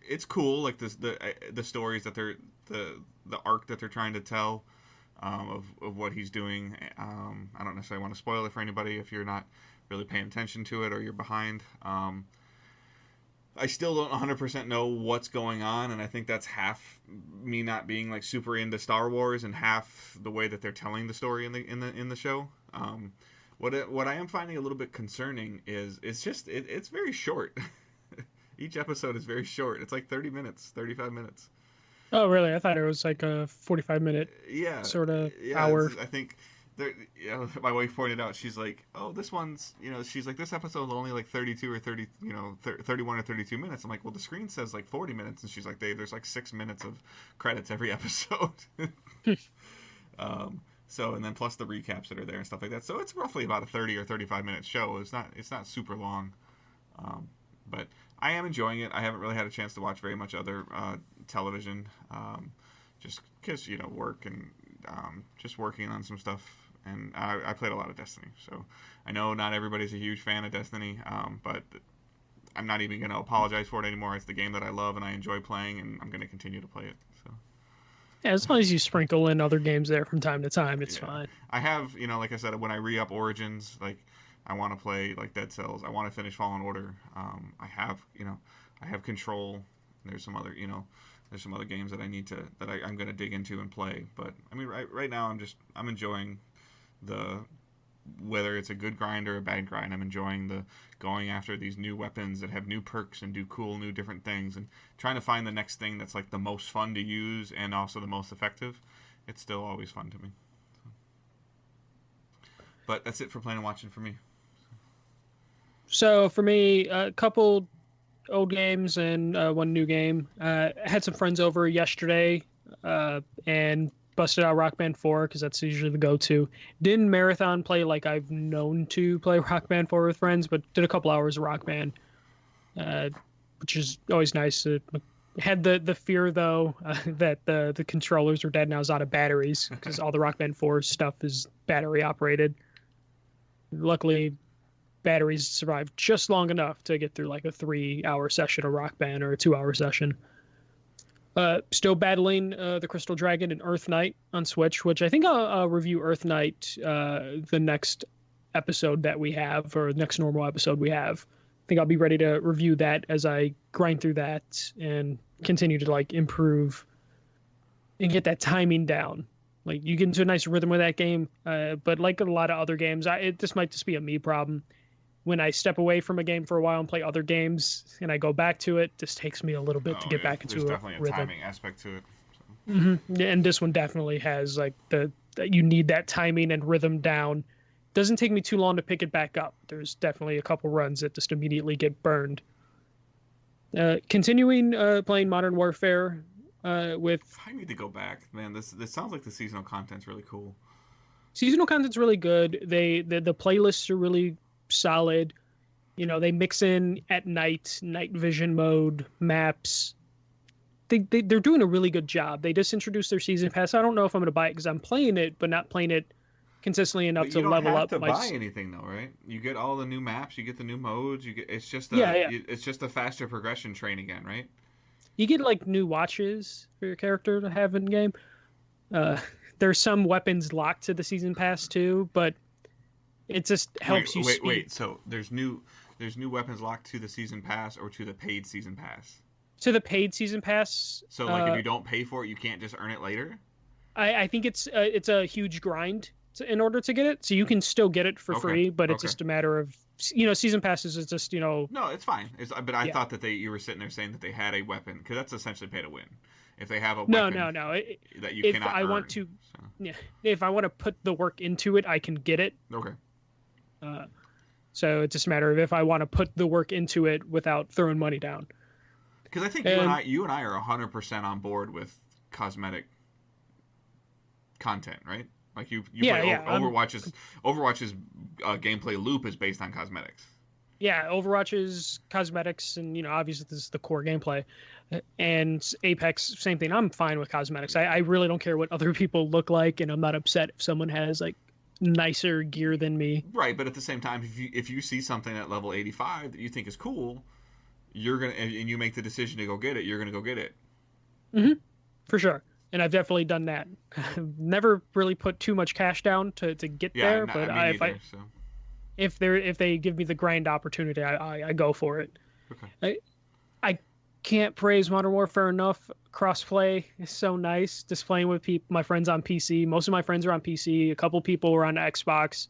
it's cool, like the stories that the arc that they're trying to tell, of what he's doing. I don't necessarily want to spoil it for anybody if you're not really paying attention to it or you're behind. I still don't 100% know what's going on, and I think that's half me not being like super into Star Wars, and half the way that they're telling the story in the show. What I am finding a little bit concerning is it's very short. Each episode is very short. It's like 30 minutes, 35 minutes. Oh, really? I thought it was like a 45-minute sort of hour. I think my wife pointed out, she's like, oh, this one's, she's like, this episode's only like 32 or 30, 31 or 32 minutes. I'm like, well, the screen says like 40 minutes. And she's like, there's like 6 minutes of credits every episode. So, and then plus the recaps that are there and stuff like that. So it's roughly about a 30 or 35 minute show. It's not super long. But I am enjoying it. I haven't really had a chance to watch very much other television, just because, work and just working on some stuff. And I played a lot of Destiny. So I know not everybody's a huge fan of Destiny, but I'm not even going to apologize for it anymore. It's the game that I love and I enjoy playing, and I'm going to continue to play it. So. Yeah, as long as you sprinkle in other games there from time to time, it's fine. I have, like I said, when I re-up Origins, like, I want to play like Dead Cells. I want to finish Fallen Order. I have Control. There's some other, there's some other games that I'm going to dig into and play. But I mean, right now I'm enjoying whether it's a good grind or a bad grind. I'm enjoying the going after these new weapons that have new perks and do cool new different things, and trying to find the next thing that's like the most fun to use and also the most effective. It's still always fun to me. But that's it for playing and watching for me. So for me, a couple old games and one new game. I had some friends over yesterday and busted out Rock Band 4 because that's usually the go-to. Didn't marathon play like I've known to play Rock Band 4 with friends, but did a couple hours of Rock Band, which is always nice. Had the fear, though, that the controllers were dead and I was out of batteries because all the Rock Band 4 stuff is battery-operated. Luckily, batteries survived just long enough to get through like a 3-hour session of Rock Band or a 2-hour session. Still battling the Crystal Dragon and Earth Knight on Switch, which I think I'll review Earth Knight the next episode that we have, or next normal episode we have. I think I'll be ready to review that as I grind through that and continue to like improve and get that timing down. Like, you get into a nice rhythm with that game, but like a lot of other games, this might just be a me problem. When I step away from a game for a while and play other games, and I go back to it, this takes me a little bit to get back into a rhythm. There's definitely a timing aspect to it. So. Mm-hmm. And this one definitely has like you need that timing and rhythm down. Doesn't take me too long to pick it back up. There's definitely a couple runs that just immediately get burned. Continuing playing Modern Warfare with. I need to go back, man. This sounds like the seasonal content's really cool. Seasonal content's really good. The playlists are really solid. They mix in at night vision mode, maps. They're doing a really good job. They just introduced their season pass. I don't know if I'm going to buy it because I'm playing it, but not playing it consistently enough to level up. You don't have to buy anything though, right? You get all the new maps, you get the new modes. It's just it's just a faster progression train again, right? You get like new watches for your character to have in game. There's some weapons locked to the season pass too, but it just helps you. Wait. So there's new weapons locked to the season pass or to the paid season pass? To the paid season pass. So like if you don't pay for it, you can't just earn it later? I think it's a huge grind in order to get it. So you can still get it for free, but it's just a matter of season passes is just No, it's fine. But I thought that you were sitting there saying that they had a weapon, because that's essentially pay to win. If they have a weapon no. that you cannot earn. Want to, so. If I want to put the work into it, I can get it. Okay. So it's just a matter of if I want to put the work into it without throwing money down. Because I think you and I are 100% on board with cosmetic content, right? Like you play Overwatch's gameplay loop is based on cosmetics. Yeah, Overwatch's cosmetics, and obviously this is the core gameplay. And Apex, same thing. I'm fine with cosmetics. I really don't care what other people look like, and I'm not upset if someone has like nicer gear than me. Right, but at the same time, if you see something at level 85 that you think is cool, you're gonna and you make the decision to go get it, you're gonna go get it. Hmm. For sure. And I've definitely done that. I've never really put too much cash down to get there, but me neither, so. if they give me the grind opportunity, I go for it. Okay. I can't praise Modern Warfare enough. Crossplay is so nice. Just playing with my friends on PC. Most of my friends are on PC. A couple people were on Xbox.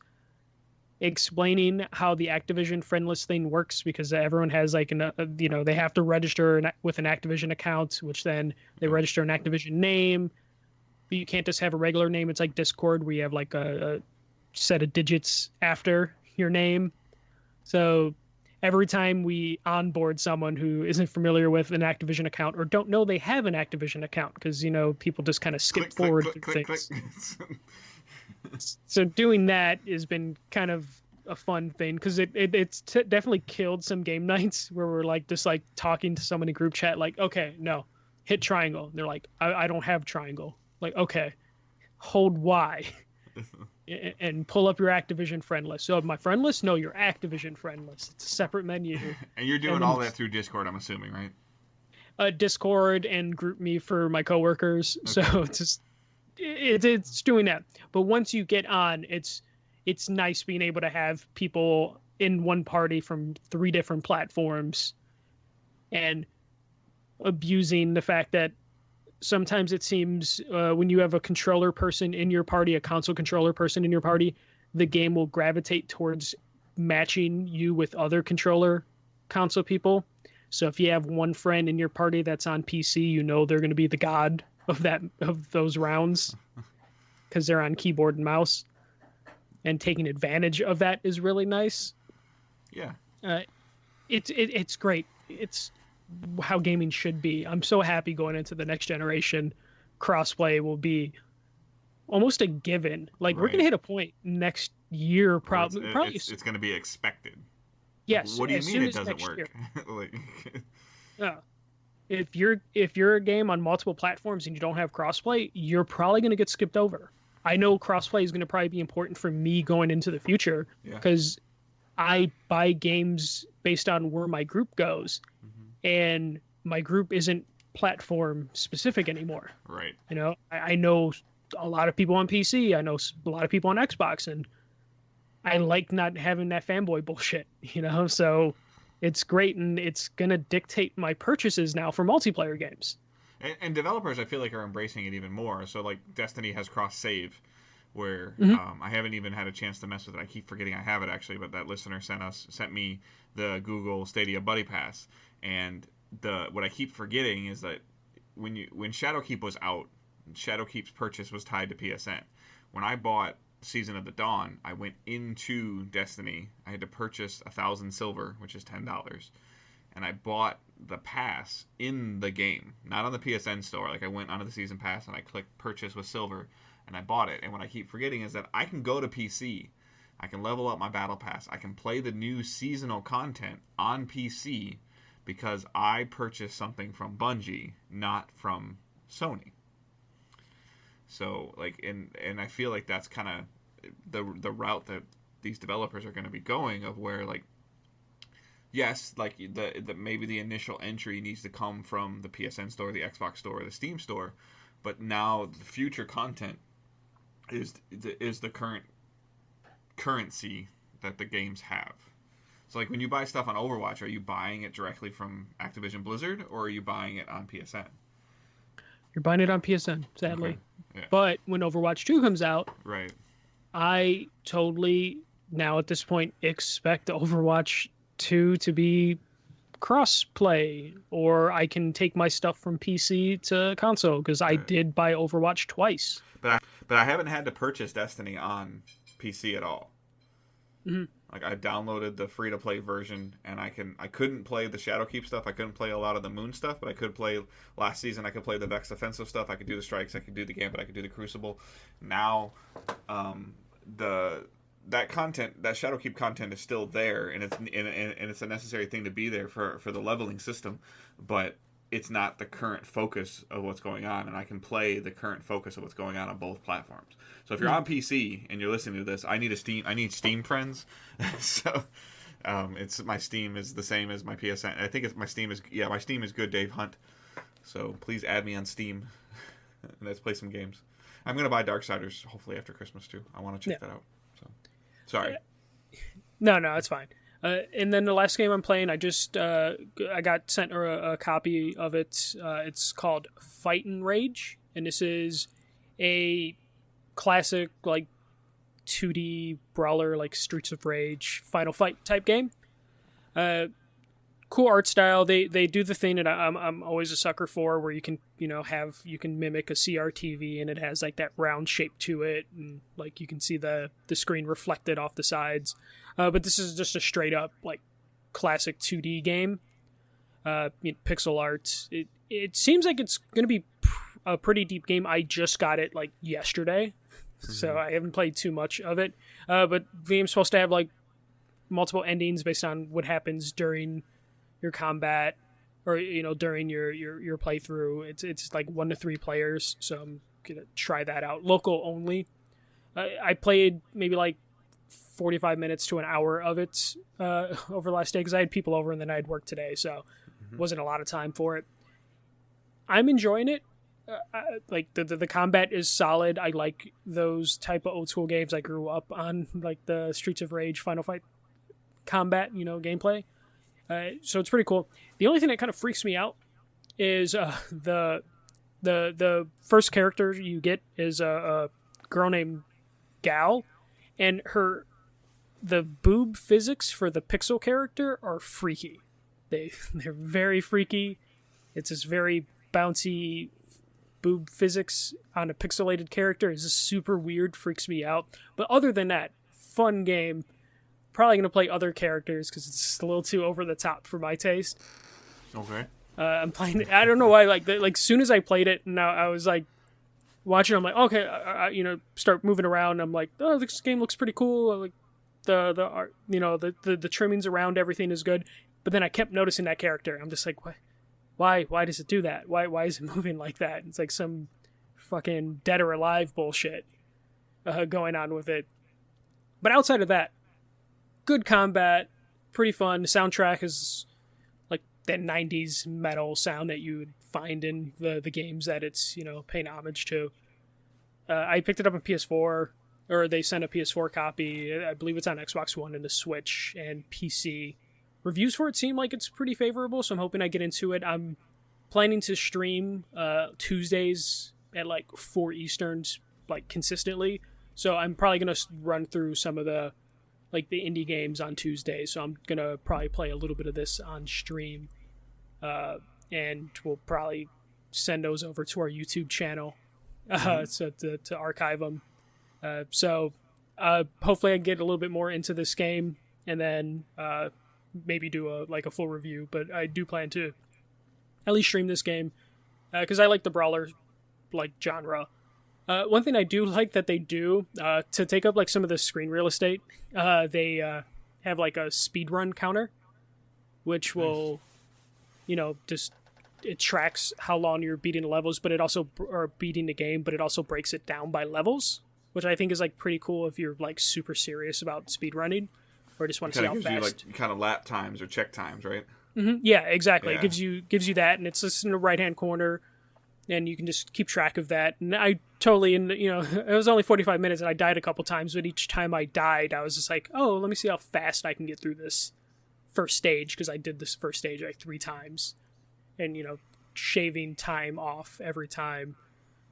Explaining how the Activision friendless thing works, because everyone has like they have to register with an Activision account, which then they register an Activision name. But you can't just have a regular name. It's like Discord where you have like a set of digits after your name. So every time we onboard someone who isn't familiar with an Activision account or don't know they have an Activision account, because people just kind of skip forward through things. So doing that has been kind of a fun thing, because it's definitely killed some game nights where we're like just like talking to someone in group chat like, okay, no, hit triangle. And they're like, I don't have triangle. Like, okay, hold Y and pull up your Activision friend list. So my friend list, no, your Activision friend list. It's a separate menu. And you're doing all that through Discord, I'm assuming, right? Discord and GroupMe for my coworkers. Okay. So it's just it's doing that. But once you get on, it's nice being able to have people in one party from 3 different platforms, and abusing the fact that sometimes it seems when you have a controller person in your party, a console controller person in your party, the game will gravitate towards matching you with other controller console people. So if you have one friend in your party that's on PC, they're going to be the god of those rounds because they're on keyboard and mouse, and taking advantage of that is really nice. Yeah. It's great. It's how gaming should be. I'm so happy going into the next generation. Crossplay will be almost a given. Like, we're going to hit a point next year, probably. It's going to be expected. Yes. What do you mean it doesn't work? If you're a game on multiple platforms and you don't have crossplay, you're probably going to get skipped over. I know crossplay is going to probably be important for me going into the future, because I buy games based on where my group goes, and my group isn't platform specific anymore. Right. I know a lot of people on PC. I know a lot of people on Xbox, and I like not having that fanboy bullshit. So it's great, and it's going to dictate my purchases now for multiplayer games. And developers, I feel like, are embracing it even more. So, like, Destiny has cross-save, where I haven't even had a chance to mess with it. I keep forgetting I have it, actually, but that listener sent me the Google Stadia Buddy Pass. And what I keep forgetting is that when Shadowkeep was out, Shadowkeep's purchase was tied to PSN. When I bought Season of the Dawn, I went into Destiny. I had to purchase 1,000 silver, which is $10, and I bought the pass in the game, not on the PSN store. Like, I went onto the season pass and I clicked purchase with silver, and I bought it. And what I keep forgetting is that I can go to PC, I can level up my battle pass, I can play the new seasonal content on PC, because I purchased something from Bungie, not from Sony. So, like, and I feel like that's kind of the route that these developers are going to be going, of where, like, yes, like, the maybe the initial entry needs to come from the PSN store, the Xbox store, or the Steam store, but now the future content is the current currency that the games have. So, like, when you buy stuff on Overwatch, are you buying it directly from Activision Blizzard, or are you buying it on PSN? You're buying it on PSN, sadly. Okay. Yeah. But when Overwatch 2 comes out, right, I totally, now at this point, expect Overwatch 2 to be cross-play, or I can take my stuff from PC to console, because I did buy Overwatch twice. But I haven't had to purchase Destiny on PC at all. Mm-hmm. Like, I downloaded the free-to-play version, and I couldn't play the Shadowkeep stuff. I couldn't play a lot of the Moon stuff, but I could play, last season, I could play the Vex offensive stuff. I could do the strikes. I could do the Gambit. I could do the Crucible. Now, that content, that Shadowkeep content, is still there, and it's a necessary thing to be there for the leveling system, but it's not the current focus of what's going on, and I can play the current focus of what's going on both platforms. So if you're on PC and you're listening to this, I need Steam friends. So It's my Steam is the same as my PSN. I think my Steam is good Dave Hunt. So please add me on Steam and let's play some games. I'm gonna buy Darksiders hopefully after Christmas too. I want to check that out. So sorry. No, it's fine. And then the last game I'm playing, I got sent a copy of it. It's called Fight and Rage, and this is a classic like 2D brawler like Streets of Rage, Final Fight type game. Cool art style. They do the thing that I'm always a sucker for, where you can you can mimic a CRTV and it has like that round shape to it, and like you can see the screen reflected off the sides. But this is just a straight up like classic 2D game. Pixel art. It seems like it's gonna be a pretty deep game. I just got it like yesterday, so I haven't played too much of it. But the game's supposed to have like multiple endings based on what happens during your combat, or during your playthrough. It's like 1 to 3 players, so I'm gonna try that out. Local only. I played maybe like 45 minutes to an hour of it over the last day because I had people over and then I had work today, so wasn't a lot of time for it. I'm enjoying it. Like the combat is solid. I like those type of old school games. I grew up on like the Streets of Rage, Final Fight combat, gameplay. So it's pretty cool. The only thing that kind of freaks me out is the first character you get is a girl named Gal, and the boob physics for the pixel character are freaky. They're very freaky. It's this very bouncy boob physics on a pixelated character. It's just super weird, freaks me out. But other than that, fun game. Probably going to play other characters because it's just a little too over the top for my taste. Okay. I'm playing it. I don't know why. Like soon as I played it, now I was like watching. I'm like, okay, start moving around. I'm like, oh, this game looks pretty cool. Like the art, the trimmings around everything is good. But then I kept noticing that character. I'm just like, why does it do that? Why is it moving like that? It's like some fucking Dead or Alive bullshit going on with it. But outside of that, good combat, pretty fun. The soundtrack is like that 90s metal sound that you would find in the games that it's, paying homage to. I picked it up on PS4, or they sent a PS4 copy. I believe it's on Xbox One and the Switch and PC. Reviews for it seem like it's pretty favorable, so I'm hoping I get into it. I'm planning to stream Tuesdays at like 4 Easterns, like consistently. So I'm probably going to run through some of the indie games on Tuesday. So I'm going to probably play a little bit of this on stream. And we'll probably send those over to our YouTube channel so to archive them. So hopefully I can get a little bit more into this game and then maybe do a full review. But I do plan to at least stream this game because I like the brawler genre. One thing I do like that they do to take up like some of the screen real estate, they have like a speedrun counter, which will, just it tracks how long you're beating the levels, but it also or beating the game, but it also breaks it down by levels, which I think is like pretty cool if you're like super serious about speedrunning or just want to see how fast. You like kind of lap times or check times, right? Mm-hmm. Yeah, exactly. Yeah. It gives you that, and it's just in the right hand corner. And you can just keep track of that. And I totally, it was only 45 minutes and I died a couple times, but each time I died, I was just like, oh, let me see how fast I can get through this first stage, because I did this first stage like 3 times. And, shaving time off every time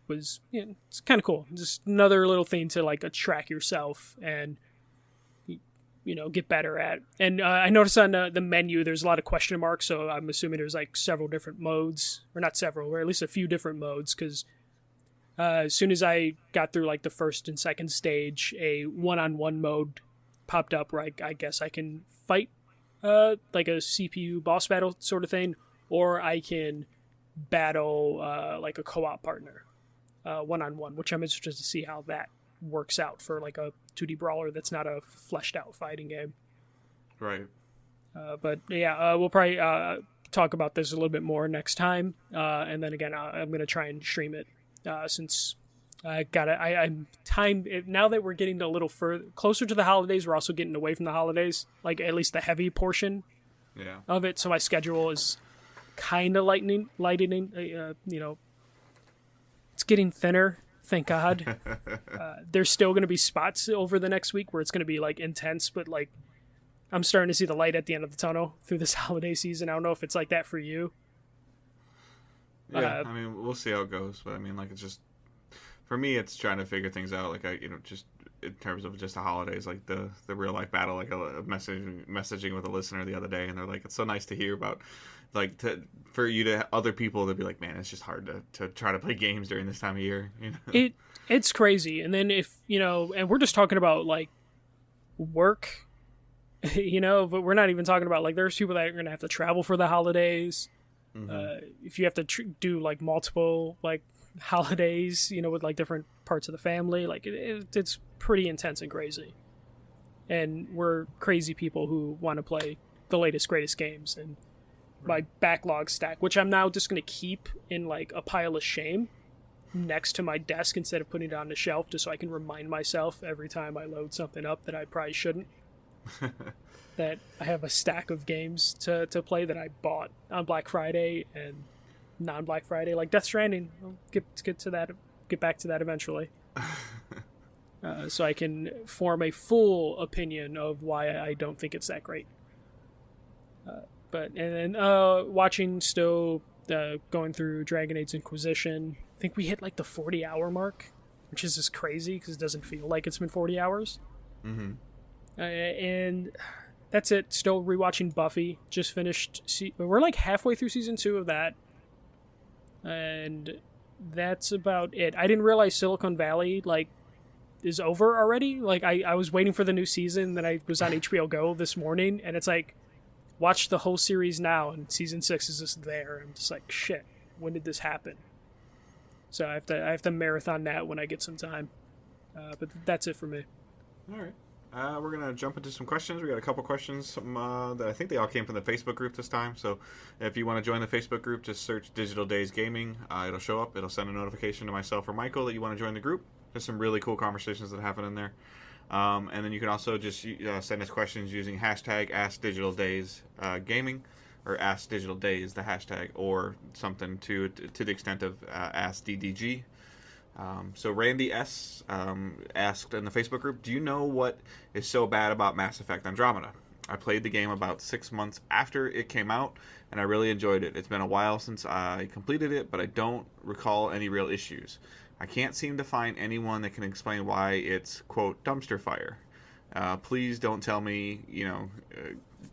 was, it's kind of cool. Just another little thing to like track yourself and, get better at. And I noticed on the menu, there's a lot of question marks, so I'm assuming there's like several different modes, or not several, or at least a few different modes, because as soon as I got through like the first and second stage, a one-on-one mode popped up where I guess I can fight like a CPU boss battle sort of thing, or I can battle like a co-op partner one-on-one, which I'm interested to see how that works out for like a 2D brawler that's not a fleshed out fighting game. Right. But yeah, we'll probably talk about this a little bit more next time. And then again, I'm going to try and stream it since I got it. I'm timed now that we're getting a little further closer to the holidays. We're also getting away from the holidays, like at least the heavy portion of it. So my schedule is kind of lightening. It's getting thinner. Thank God. There's still going to be spots over the next week where it's going to be like intense, but like I'm starting to see the light at the end of the tunnel through this holiday season. I don't know if it's like that for you. Yeah, I mean, we'll see how it goes, but I mean, like, it's just for me, it's trying to figure things out. Like, just in terms of just the holidays, like the real life battle. Like, a messaging with a listener the other day, and they're like, it's so nice to hear about, like, for you to other people to be like, man, it's just hard to try to play games during this time of year. You know? It's crazy. And then if and we're just talking about like work, but we're not even talking about like there's people that are going to have to travel for the holidays. Mm-hmm. If you have to do like multiple like holidays, with like different parts of the family, like it's pretty intense and crazy. And we're crazy people who want to play the latest, greatest games. And my backlog stack, which I'm now just going to keep in like a pile of shame next to my desk instead of putting it on the shelf, just so I can remind myself every time I load something up that I probably shouldn't. That I have a stack of games to play that I bought on Black Friday and non-Black Friday, like Death Stranding. I'll get to that, get back to that eventually. So I can form a full opinion of why I don't think it's that great. And then watching still going through Dragon Age's Inquisition. I think we hit like the 40-hour mark, which is just crazy because it doesn't feel like it's been 40 hours. Mm-hmm. And that's it. Still rewatching Buffy. Just finished. We're like halfway through season 2 of that. And that's about it. I didn't realize Silicon Valley like is over already. Like I was waiting for the new season. Then I was on HBO Go this morning, and it's like, watch the whole series now, and season 6 is just there. I'm just like, shit. When did this happen? So I have to marathon that when I get some time. But that's it for me. All right. We're going to jump into some questions. We got a couple questions that I think they all came from the Facebook group this time. So if you want to join the Facebook group, just search Digital Days Gaming. It'll show up. It'll send a notification to myself or Michael that you want to join the group. There's some really cool conversations that happen in there. And then you can also just send us questions using hashtag AskDigitalDaysGaming or AskDigitalDays, the hashtag, or something to the extent of AskDDG. So Randy S. Asked in the Facebook group, do you know what is so bad about Mass Effect Andromeda? I played the game about 6 months after it came out, and I really enjoyed it. It's been a while since I completed it, but I don't recall any real issues. I can't seem to find anyone that can explain why it's, quote, dumpster fire. Please don't tell me,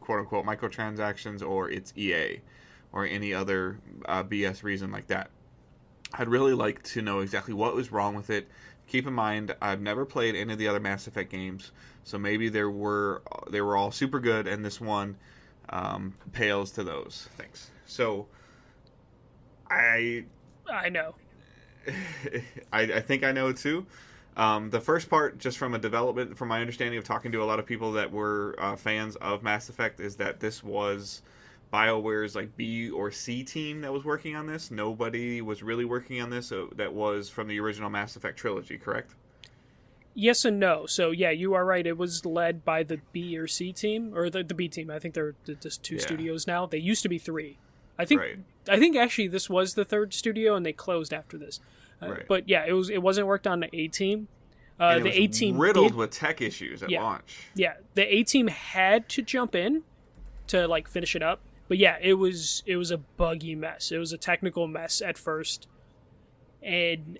quote-unquote microtransactions or it's EA or any other BS reason like that. I'd really like to know exactly what was wrong with it. Keep in mind, I've never played any of the other Mass Effect games, so maybe they were all super good, and this one pales to those. Thanks. So, I know. I think I know too. The first part, just from my understanding of talking to a lot of people that were fans of Mass Effect, is that this was BioWare's like B or C team that was working on this. Nobody was really working on this that was from the original Mass Effect trilogy, correct? Yes and no. So yeah, you are right. It was led by the B or C team, or the B team. I think they're just 2 studios now. They used to be 3. I think actually this was the 3rd studio, and they closed after this. Right. But yeah, it wasn't worked on the A team. The A team riddled with tech issues at launch. Yeah, the A team had to jump in to like finish it up. But yeah, it was a buggy mess. It was a technical mess at first, and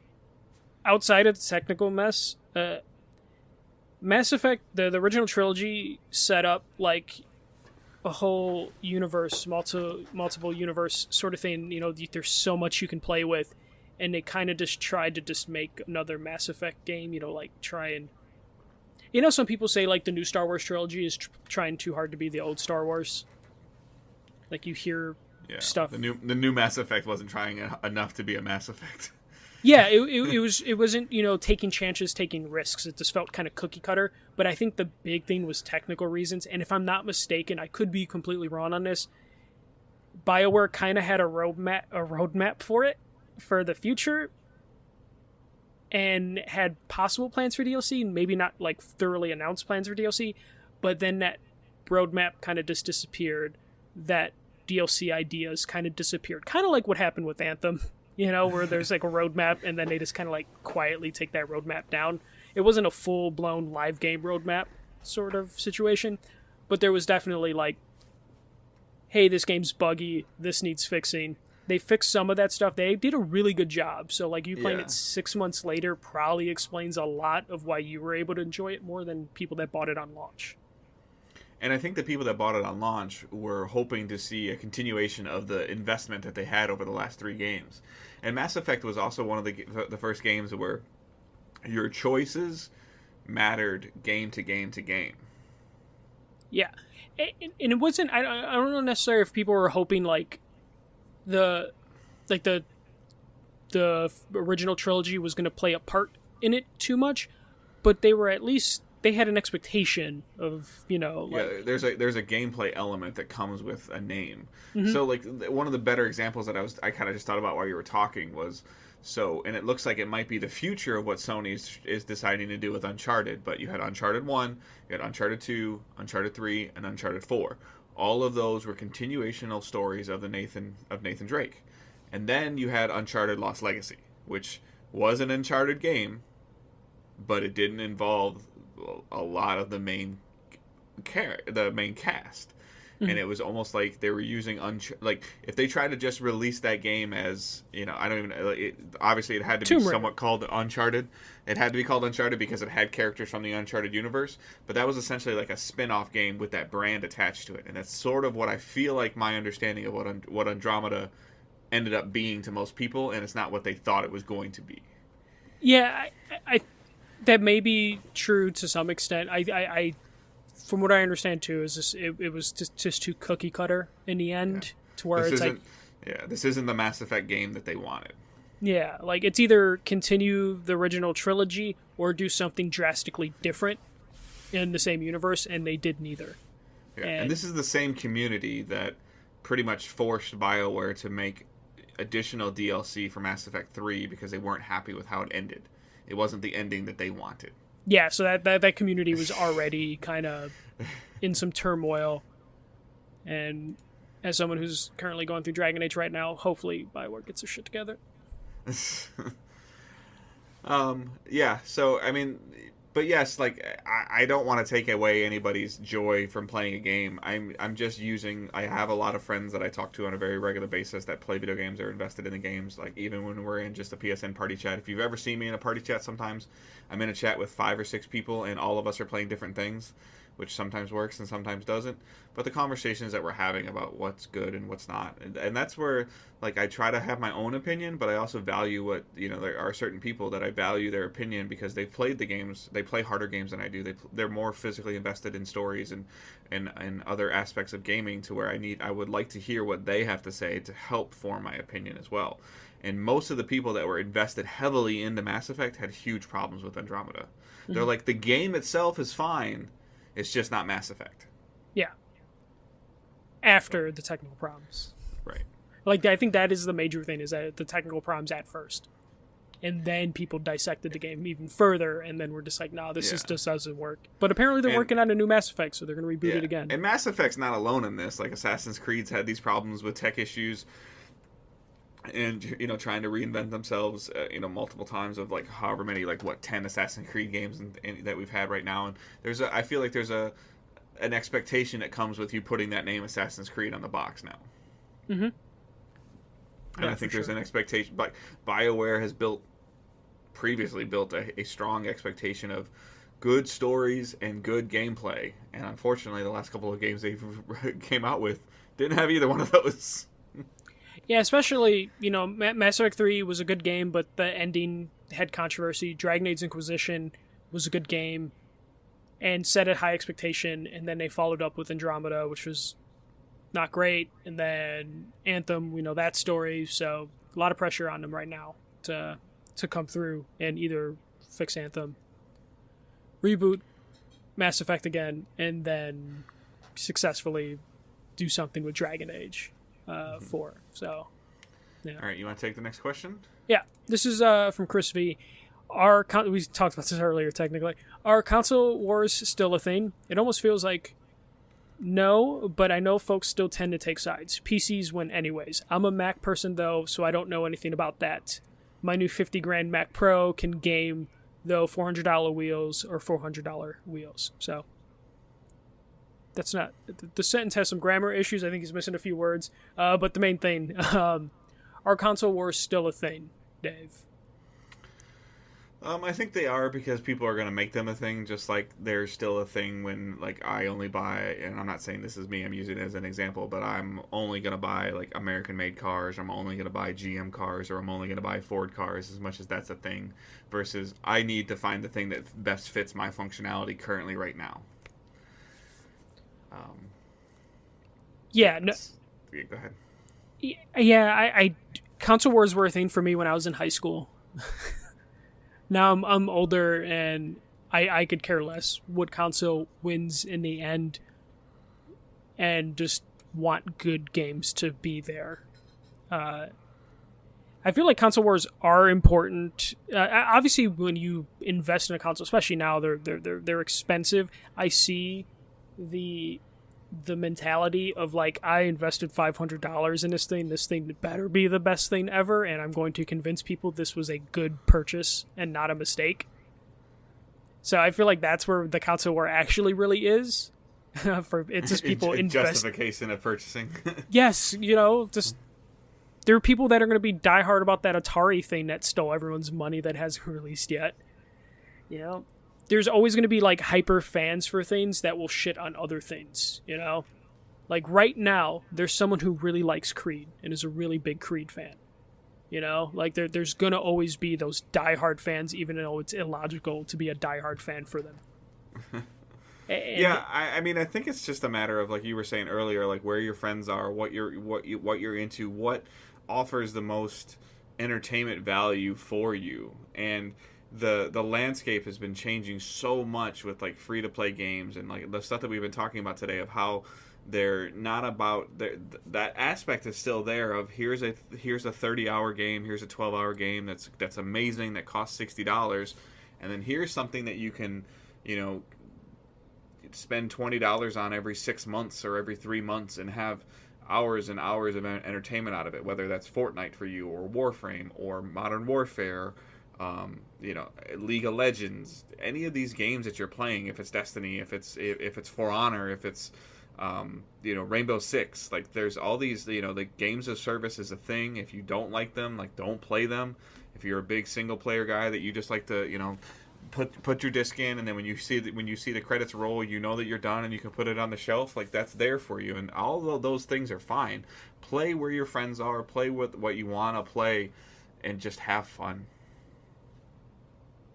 outside of the technical mess, Mass Effect, the original trilogy, set up like a whole universe, multiple universe sort of thing. There's so much you can play with, and they kind of just tried to just make another Mass Effect game. Try and some people say like the new Star Wars trilogy is trying too hard to be the old Star Wars. Like you hear stuff. The new Mass Effect wasn't trying enough to be a Mass Effect. Yeah, it wasn't taking chances, taking risks. It just felt kind of cookie cutter. But I think the big thing was technical reasons. And if I'm not mistaken, I could be completely wrong on this. BioWare kind of had a roadmap for it for the future, and had possible plans for DLC, maybe not like thoroughly announced plans for DLC, but then that roadmap kind of just disappeared. That DLC ideas kind of disappeared. Kind of like what happened with Anthem, where there's like a roadmap and then they just kind of like quietly take that roadmap down. It wasn't a full-blown live game roadmap sort of situation, but there was definitely like, hey, this game's buggy, this needs fixing. They fixed some of that stuff. They did a really good job. So like you playing it 6 months later probably explains a lot of why you were able to enjoy it more than people that bought it on launch. And I think the people that bought it on launch were hoping to see a continuation of the investment that they had over the last 3 games. And Mass Effect was also one of the first games where your choices mattered game to game to game. Yeah. And it wasn't, I don't know necessarily if people were hoping like the original trilogy was going to play a part in it too much, but they were at least, they had an expectation of, there's a gameplay element that comes with a name. Mm-hmm. So like one of the better examples that I kind of just thought about while you were talking was, and it looks like it might be the future of what Sony is deciding to do with Uncharted, but you had Uncharted 1, you had Uncharted 2, Uncharted 3, and Uncharted 4. All of those were continuational stories of Nathan Drake. And then you had Uncharted Lost Legacy, which was an Uncharted game, but it didn't involve a lot of the main cast. Mm-hmm. And it was almost like they were using like if they tried to just release that game as I don't even obviously it had to be somewhat called Uncharted. It had to be called Uncharted because it had characters from the Uncharted universe, but that was essentially like a spin-off game with that brand attached to it. And that's sort of what I feel like my understanding of what Andromeda ended up being to most people, and it's not what they thought it was going to be. Yeah, I that may be true to some extent. I from what I understand too, is this it was just too cookie cutter in the end, to where this isn't the Mass Effect game that they wanted. Yeah, like it's either continue the original trilogy or do something drastically different in the same universe, and they did neither. Yeah, and this is the same community that pretty much forced BioWare to make additional DLC for Mass Effect 3 because they weren't happy with how it ended. It wasn't the ending that they wanted. Yeah, so that community was already kind of in some turmoil. And as someone who's currently going through Dragon Age right now, hopefully BioWare gets their shit together. Yeah, so, I mean, but yes, like, I don't want to take away anybody's joy from playing a game. I'm just I have a lot of friends that I talk to on a very regular basis that play video games, are invested in the games, like, even when we're in just a PSN party chat. If you've ever seen me in a party chat sometimes, I'm in a chat with 5 or 6 people, and all of us are playing different things, which sometimes works and sometimes doesn't. But the conversations that we're having about what's good and what's not, and that's where, like, I try to have my own opinion, but I also value what, there are certain people that I value their opinion because they've played the games, they play harder games than I do. They're more physically invested in stories and other aspects of gaming, to where I would like to hear what they have to say to help form my opinion as well. And most of the people that were invested heavily into Mass Effect had huge problems with Andromeda. Mm-hmm. They're like, the game itself is fine, it's just not Mass Effect. Yeah. After the technical problems. Right. Like, I think that is the major thing, is that the technical problems at first. And then people dissected the game even further, and then we're just like, no, just doesn't work. But apparently they're working on a new Mass Effect, so they're going to reboot it again. And Mass Effect's not alone in this. Like, Assassin's Creed's had these problems with tech issues, and trying to reinvent themselves multiple times, of like however many, like 10 Assassin's Creed games that we've had right now. And I feel like there's an expectation that comes with you putting that name Assassin's Creed on the box now. Mm-hmm. And I think there's an expectation, but BioWare has previously built a strong expectation of good stories and good gameplay, and unfortunately the last couple of games they came out with didn't have either one of those. Yeah, especially, Mass Effect 3 was a good game, but the ending had controversy. Dragon Age Inquisition was a good game and set a high expectation, and then they followed up with Andromeda, which was not great, and then Anthem, we know that story, so a lot of pressure on them right now to come through and either fix Anthem, reboot Mass Effect again, and then successfully do something with Dragon Age 4. So, yeah. All right, you want to take the next question? Yeah, this is from Chris V. we talked about this earlier, technically. Are console wars still a thing? It almost feels like no, but I know folks still tend to take sides. PCs win anyways. I'm a Mac person, though, so I don't know anything about that. My new $50,000 Mac Pro can game, though, $400 wheels or $400 wheels. So that's not... The sentence has some grammar issues. I think he's missing a few words. But the main thing, are console wars still a thing, Dave? I think they are, because people are going to make them a thing, just like there's still a thing when, like, I only buy, and I'm not saying this is me, I'm using it as an example, but I'm only going to buy, like, American-made cars, I'm only going to buy GM cars, or I'm only going to buy Ford cars, as much as that's a thing, versus I need to find the thing that best fits my functionality currently right now. Yeah, no. Yeah, go ahead. Yeah, I console wars were a thing for me when I was in high school. Now I'm older, and I could care less what console wins in the end, and just want good games to be there. I feel like console wars are important. Obviously, when you invest in a console, especially now, they're expensive. I see the mentality of, like, I invested $500 in this thing. This thing better be the best thing ever, and I'm going to convince people this was a good purchase and not a mistake. So I feel like that's where the console war actually really is. It's just people justification of purchasing. Yes, just there are people that are going to be diehard about that Atari thing that stole everyone's money that hasn't released yet. There's always going to be, like, hyper fans for things that will shit on other things, Like, right now, there's someone who really likes Creed and is a really big Creed fan, Like, there's going to always be those diehard fans, even though it's illogical to be a diehard fan for them. Yeah, I mean, I think it's just a matter of, like you were saying earlier, like, where your friends are, what you're into, what offers the most entertainment value for you, and the landscape has been changing so much with, like, free to play games, and, like, the stuff that we've been talking about today of how they're not about that aspect is still there of here's a 30-hour game, here's a 12-hour game that's amazing, that costs $60, and then here's something that you can spend $20 on every 6 months or every 3 months and have hours and hours of entertainment out of it, whether that's Fortnite for you or Warframe or Modern Warfare, League of Legends, any of these games that you're playing, if it's Destiny, if it's For Honor, if it's Rainbow Six, like, there's all these, the games of service is a thing. If you don't like them, like, don't play them. If you're a big single player guy that you just like to, put your disc in, and then when you see the credits roll, that you're done and you can put it on the shelf, like, that's there for you, and all of those things are fine. Play where your friends are, play with what you want to play, and just have fun.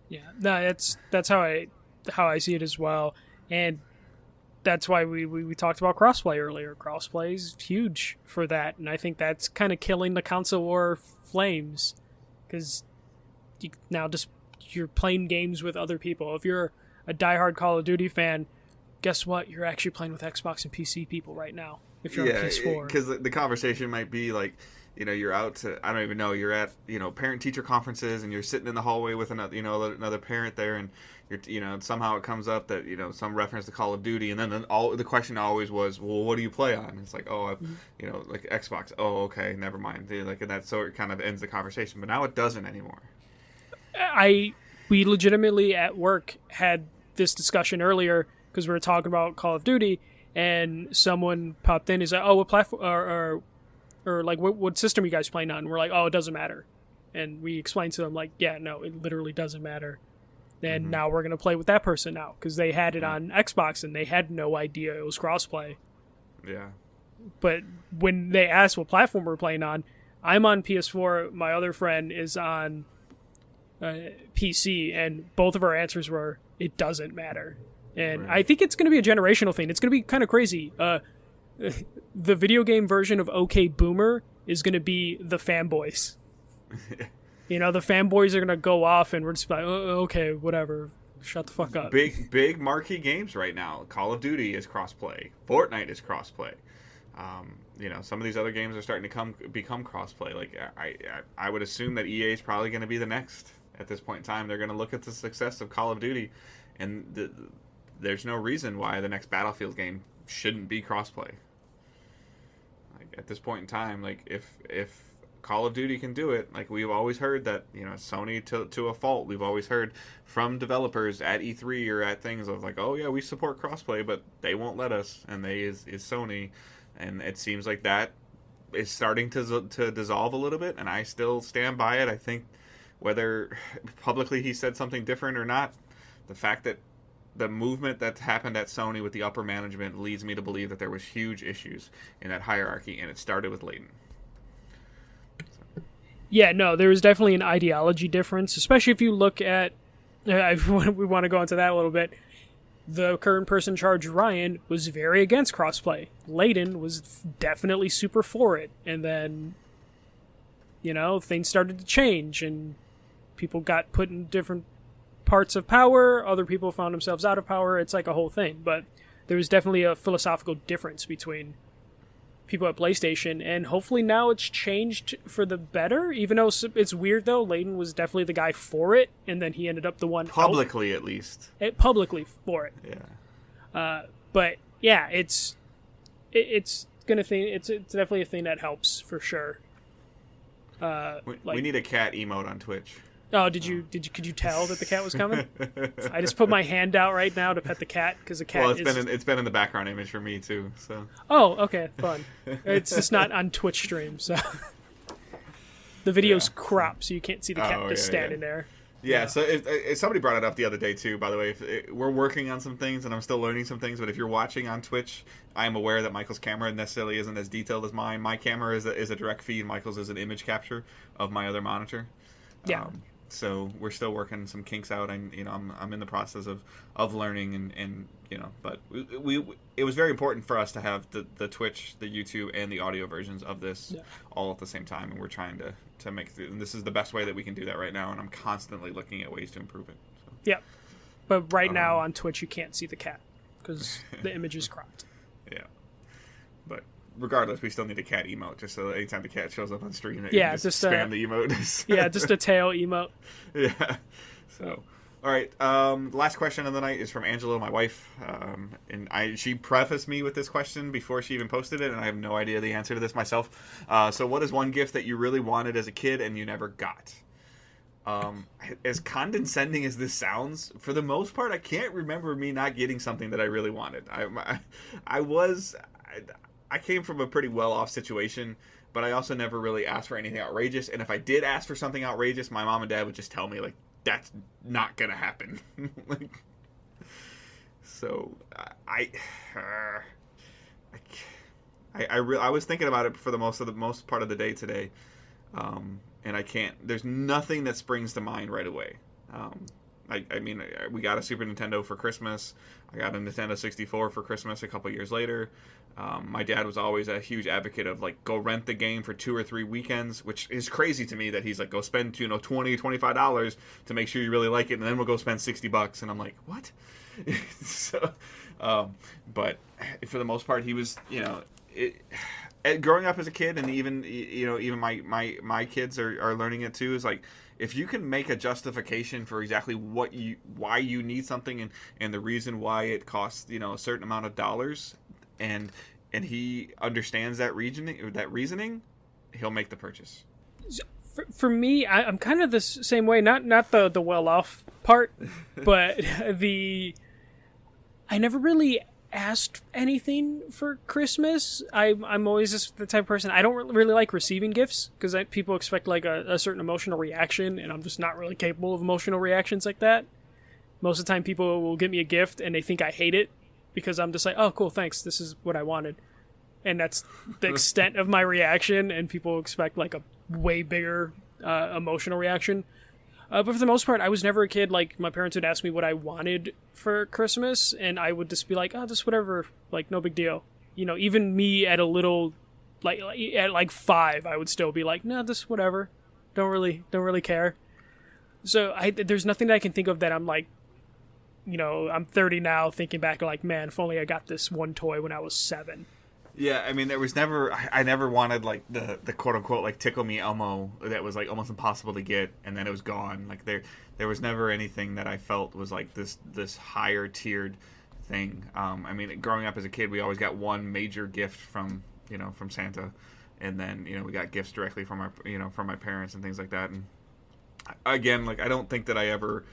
Yeah, no, that's how I see it as well, and that's why we talked about crossplay earlier. Crossplay is huge for that, and I think that's kind of killing the console war flames, because you're playing games with other people. If you're a diehard Call of Duty fan, guess what? You're actually playing with Xbox and PC people right now. If you're on PS4, because the conversation might be like, you're out to, I don't even know, you're at, parent-teacher conferences, and you're sitting in the hallway with another parent there, and you're, somehow it comes up that, some reference to Call of Duty, and then the question always was, well, what do you play on? And it's like, oh, like Xbox. Oh, okay, never mind. Like, and that, so it kind of ends the conversation, but now it doesn't anymore. We legitimately at work had this discussion earlier, because we were talking about Call of Duty, and someone popped in. He's like, oh, what platform, or like, what system are you guys playing on? And we're like, oh, it doesn't matter. And we explained to them, like, yeah, no, it literally doesn't matter. And now we're going to play with that person now, because they had it on Xbox, and they had no idea it was crossplay. Yeah. But when they asked what platform we're playing on, I'm on PS4, my other friend is on PC, and both of our answers were, it doesn't matter. And right. I think it's going to be a generational thing. It's going to be kind of crazy. The video game version of OK Boomer is going to be the fanboys. The fanboys are going to go off, and we're just like, oh, okay, whatever. Shut the fuck up. Big marquee games right now. Call of Duty is crossplay. Fortnite is crossplay. Some of these other games are starting to become crossplay. Like, I would assume that EA is probably going to be the next. at this point in time. They're going to look at the success of Call of Duty, and there's no reason why the next Battlefield game shouldn't be crossplay. Like, at this point in time, like if Call of Duty can do it, like we've always heard that, you know, Sony to a fault, we've always heard from developers at E3 or at things of like, oh yeah, we support crossplay, but they won't let us, and they is Sony, and it seems like that is starting to dissolve a little bit, and I still stand by it. I think whether publicly he said something different or not, the fact that the movement that's happened at Sony with the upper management leads me to believe that there was huge issues in that hierarchy, and it started with Layton. Yeah, no, there was definitely an ideology difference, especially if you look at, we want to go into that a little bit. The current person in charge, Ryan, was very against crossplay. Layton was definitely super for it. And then, you know, things started to change, and people got put in different parts of power. Other people found themselves out of power. It's like a whole thing. But there was definitely a philosophical difference between people at PlayStation, and hopefully now it's changed for the better, even though it's weird though. Layton was definitely the guy for it, and then he ended up the one publicly out, at least publicly for it. But yeah, it's definitely a thing that helps for sure. We need a cat emote on Twitch. Oh, could you tell that the cat was coming? I just put my hand out right now to pet the cat because the cat. Well, it's been in the background image for me too. So. Oh, okay, fun. It's just not on Twitch stream, so the video's cropped, so you can't see the cat just standing there. Yeah. So if somebody brought it up the other day too. By the way, we're working on some things, and I'm still learning some things. But if you're watching on Twitch, I am aware that Michael's camera necessarily isn't as detailed as mine. My camera is a direct feed. Michael's is an image capture of my other monitor. Yeah. So we're still working some kinks out, and you know I'm in the process of learning, and you know, but it was very important for us to have the Twitch, the YouTube, and the audio versions of this all at the same time, and we're trying to make it, and this is the best way that we can do that right now, and I'm constantly looking at ways to improve it. So. Yeah, but right now on Twitch you can't see the cat because the image is cropped. Yeah, but. Regardless, we still need a cat emote just so that anytime the cat shows up on stream, just spam the emote. Yeah, just a tail emote. Yeah. So, all right. Last question of the night is from Angela, my wife, and she prefaced me with this question before she even posted it, and I have no idea the answer to this myself. So, what is one gift that you really wanted as a kid and you never got? As condescending as this sounds, for the most part, I can't remember me not getting something that I really wanted. I came from a pretty well-off situation, but I also never really asked for anything outrageous. And if I did ask for something outrageous, my mom and dad would just tell me, like, that's not going to happen. So I was thinking about it for the most part of the day today, and I can't. There's nothing that springs to mind right away. I mean, we got a Super Nintendo for Christmas. I got a Nintendo 64 for Christmas a couple years later. My dad was always a huge advocate of, like, go rent the game for 2 or 3 weekends, which is crazy to me that he's like, go spend, $20, $25 to make sure you really like it, and then we'll go spend $60. And I'm like, what? So, but for the most part, he was, growing up as a kid, and even my kids are learning it too, is like, if you can make a justification for exactly why you need something and the reason why it costs, a certain amount of dollars, and he understands that reasoning, he'll make the purchase. For me, I'm kind of the same way. Not the well off part, but I never really asked anything for Christmas. I'm always just the type of person, I don't really like receiving gifts because people expect like a certain emotional reaction, and I'm just not really capable of emotional reactions like that. Most of the time people will give me a gift and they think I hate it because I'm just like, oh cool, thanks, this is what I wanted, and that's the extent of my reaction, and people expect like a way bigger emotional reaction. But for the most part, I was never a kid. Like, my parents would ask me what I wanted for Christmas, and I would just be like, oh, just whatever, like, no big deal. Even me at a little, at 5, I would still be like, no, just whatever. Don't really care. So there's nothing that I can think of that I'm like, I'm 30 now, thinking back like, man, if only I got this one toy when I was 7. Yeah, I mean, there was never. I never wanted like the quote unquote like Tickle Me Elmo that was like almost impossible to get, and then it was gone. Like there was never anything that I felt was like this higher tiered thing. I mean, growing up as a kid, we always got one major gift from from Santa, and then we got gifts directly from our from my parents and things like that. And again, like I don't think that I ever.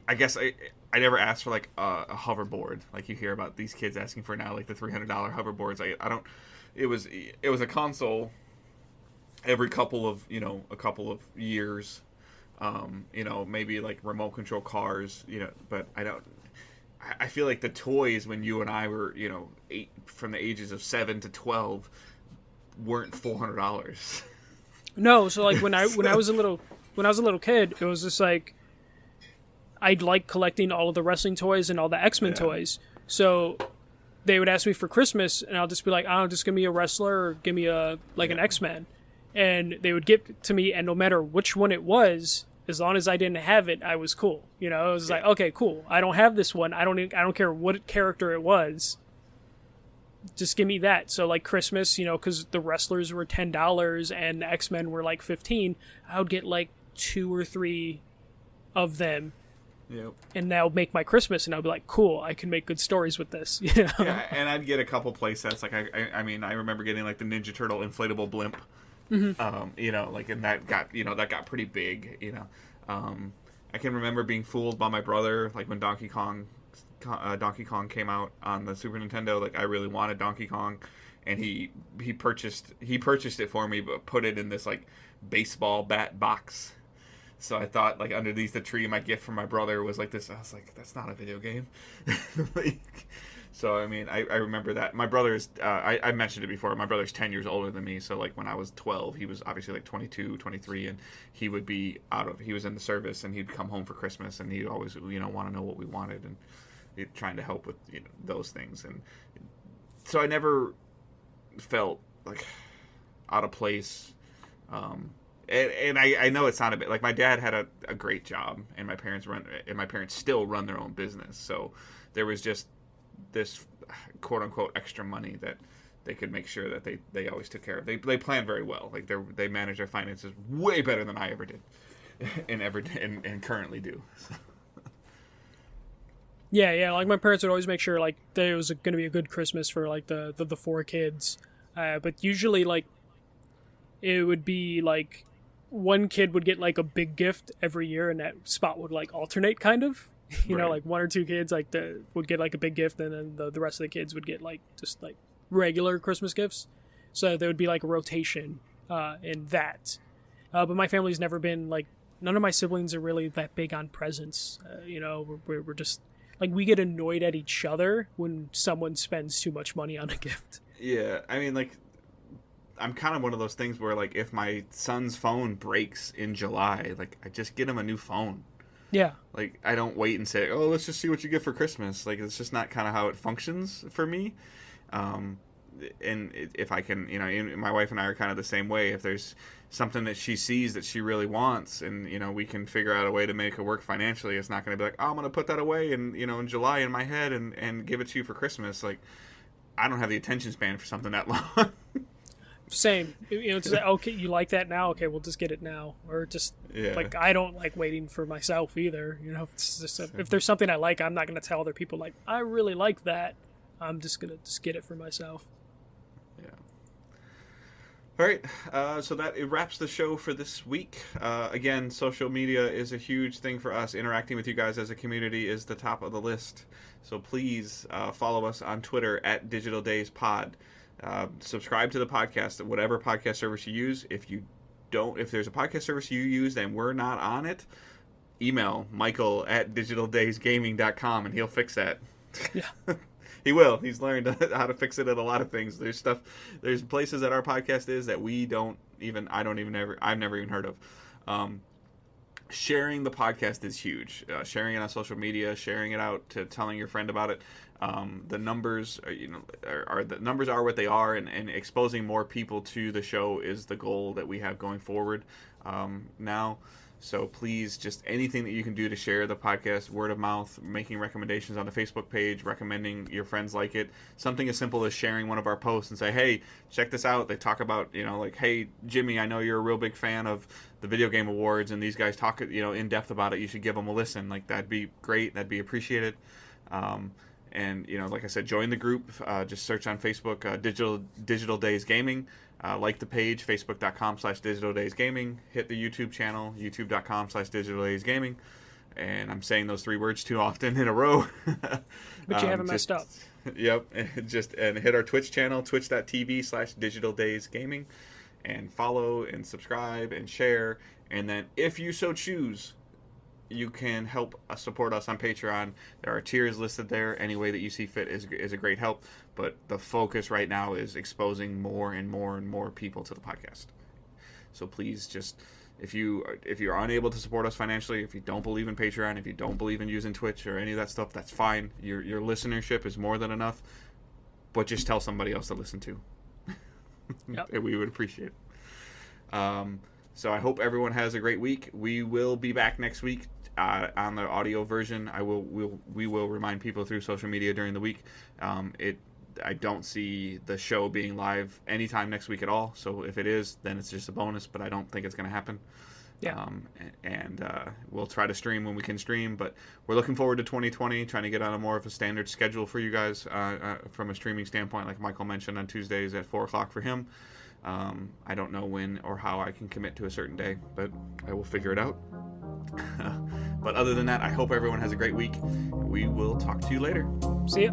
I guess I never asked for like a hoverboard like you hear about these kids asking for now, like the $300 hoverboards. I don't. It was a console every couple of years, maybe like remote control cars, but I don't. I feel like the toys when you and I were from the ages of 7 to 12 weren't $400. No, so like when I was a little kid, it was just like. I'd like collecting all of the wrestling toys and all the X-Men toys. So they would ask me for Christmas, and I'll just be like, "Oh, just give me a wrestler or give me an X-Men." And they would give it to me, and no matter which one it was, as long as I didn't have it, I was cool. It was like, okay, cool. I don't have this one. I don't care what character it was. Just give me that. So like Christmas, because the wrestlers were $10 and the X-Men were like $15, I would get like 2 or 3 of them. Yep. And that'll make my Christmas, and I'll be like, cool, I can make good stories with this. Yeah, and I'd get a couple play sets. Like I mean, I remember getting like the Ninja Turtle inflatable blimp. Mm-hmm. Like, and that got pretty big. I can remember being fooled by my brother, like when Donkey Kong came out on the Super Nintendo. Like I really wanted Donkey Kong, and he purchased it for me, but put it in this like baseball bat box. So I thought, like, underneath the tree, my gift from my brother was like this. I was like, that's not a video game. So, I mean, I remember that. My brother's, I mentioned it before, my brother's 10 years older than me. So, like, when I was 12, he was obviously, like, 22, 23, and he would be he was in the service, and he'd come home for Christmas, and he'd always, want to know what we wanted, and trying to help with, those things. And so I never felt, like, out of place, and I know it sounded a bit like my dad had a great job, and my parents still run their own business. So there was just this quote unquote extra money that they could make sure that they always took care of. They planned very well. Like they manage their finances way better than I ever did, and currently do. Yeah. Like my parents would always make sure like there was going to be a good Christmas for like the 4 kids, but usually like it would be like. One kid would get like a big gift every year, and that spot would like alternate kind of, right. Like 1 or 2 kids would get like a big gift, and then the rest of the kids would get like just like regular Christmas gifts. So there would be like a rotation in that. But my family's never been like, none of my siblings are really that big on presents. We're just like, we get annoyed at each other when someone spends too much money on a gift. Yeah, I mean, like, I'm kind of one of those things where, like, if my son's phone breaks in July, like, I just get him a new phone. Yeah. Like, I don't wait and say, oh, let's just see what you get for Christmas. Like, it's just not kind of how it functions for me. And if I can, my wife and I are kind of the same way. If there's something that she sees that she really wants, and, we can figure out a way to make it work financially, it's not going to be like, oh, I'm going to put that away and, in July in my head and give it to you for Christmas. Like, I don't have the attention span for something that long. Same. It's like, okay, you like that now? Okay, we'll just get it now. Or just, like, I don't like waiting for myself either. It's just if there's something I like, I'm not going to tell other people, like, I really like that. I'm just going to just get it for myself. Yeah. All right. So it wraps the show for this week. Again, social media is a huge thing for us. Interacting with you guys as a community is the top of the list. So please follow us on Twitter at Digital Days Pod. Subscribe to the podcast at whatever podcast service you use. If there's a podcast service you use and we're not on it, email Michael at digitaldaysgaming.com and he'll fix that. Yeah. He will. He's learned how to fix it at a lot of things. There's places that our podcast is that I've never even heard of. Sharing the podcast is huge. Sharing it on social media, sharing it out to telling your friend about it. The numbers, the numbers are what they are, and exposing more people to the show is the goal that we have going forward now. So please, just anything that you can do to share the podcast, word of mouth, making recommendations on the Facebook page, recommending your friends like it. Something as simple as sharing one of our posts and say, hey, check this out. They talk about, like, hey, Jimmy, I know you're a real big fan of the Video Game Awards, and these guys talk, in depth about it. You should give them a listen. Like, that'd be great. That'd be appreciated. And, like I said, join the group. Just search on Facebook, Digital Days Gaming. Like the page, facebook.com/Digital Days Gaming. Hit the YouTube channel, youtube.com/Digital Days Gaming. And I'm saying those 3 words too often in a row. But you haven't messed up. Yep. And hit our Twitch channel, twitch.tv/Digital Days Gaming. And follow and subscribe and share. And then if you so choose, you can help support us on Patreon. There are tiers listed there. Any way that you see fit is a great help. But the focus right now is exposing more and more and more people to the podcast. So please, just if you're unable to support us financially, if you don't believe in Patreon, if you don't believe in using Twitch or any of that stuff, that's fine. Your listenership is more than enough. But just tell somebody else to listen to. Yep. And we would appreciate it. So I hope everyone has a great week. We will be back next week on the audio version. We will remind people through social media during the week. I don't see the show being live anytime next week at all. So if it is, then it's just a bonus. But I don't think it's going to happen. Yeah. And we'll try to stream when we can stream. But we're looking forward to 2020, trying to get on a more of a standard schedule for you guys from a streaming standpoint. Like Michael mentioned, on Tuesdays at 4 o'clock for him. I don't know when or how I can commit to a certain day, but I will figure it out. But other than that, I hope everyone has a great week. We will talk to you later. See ya.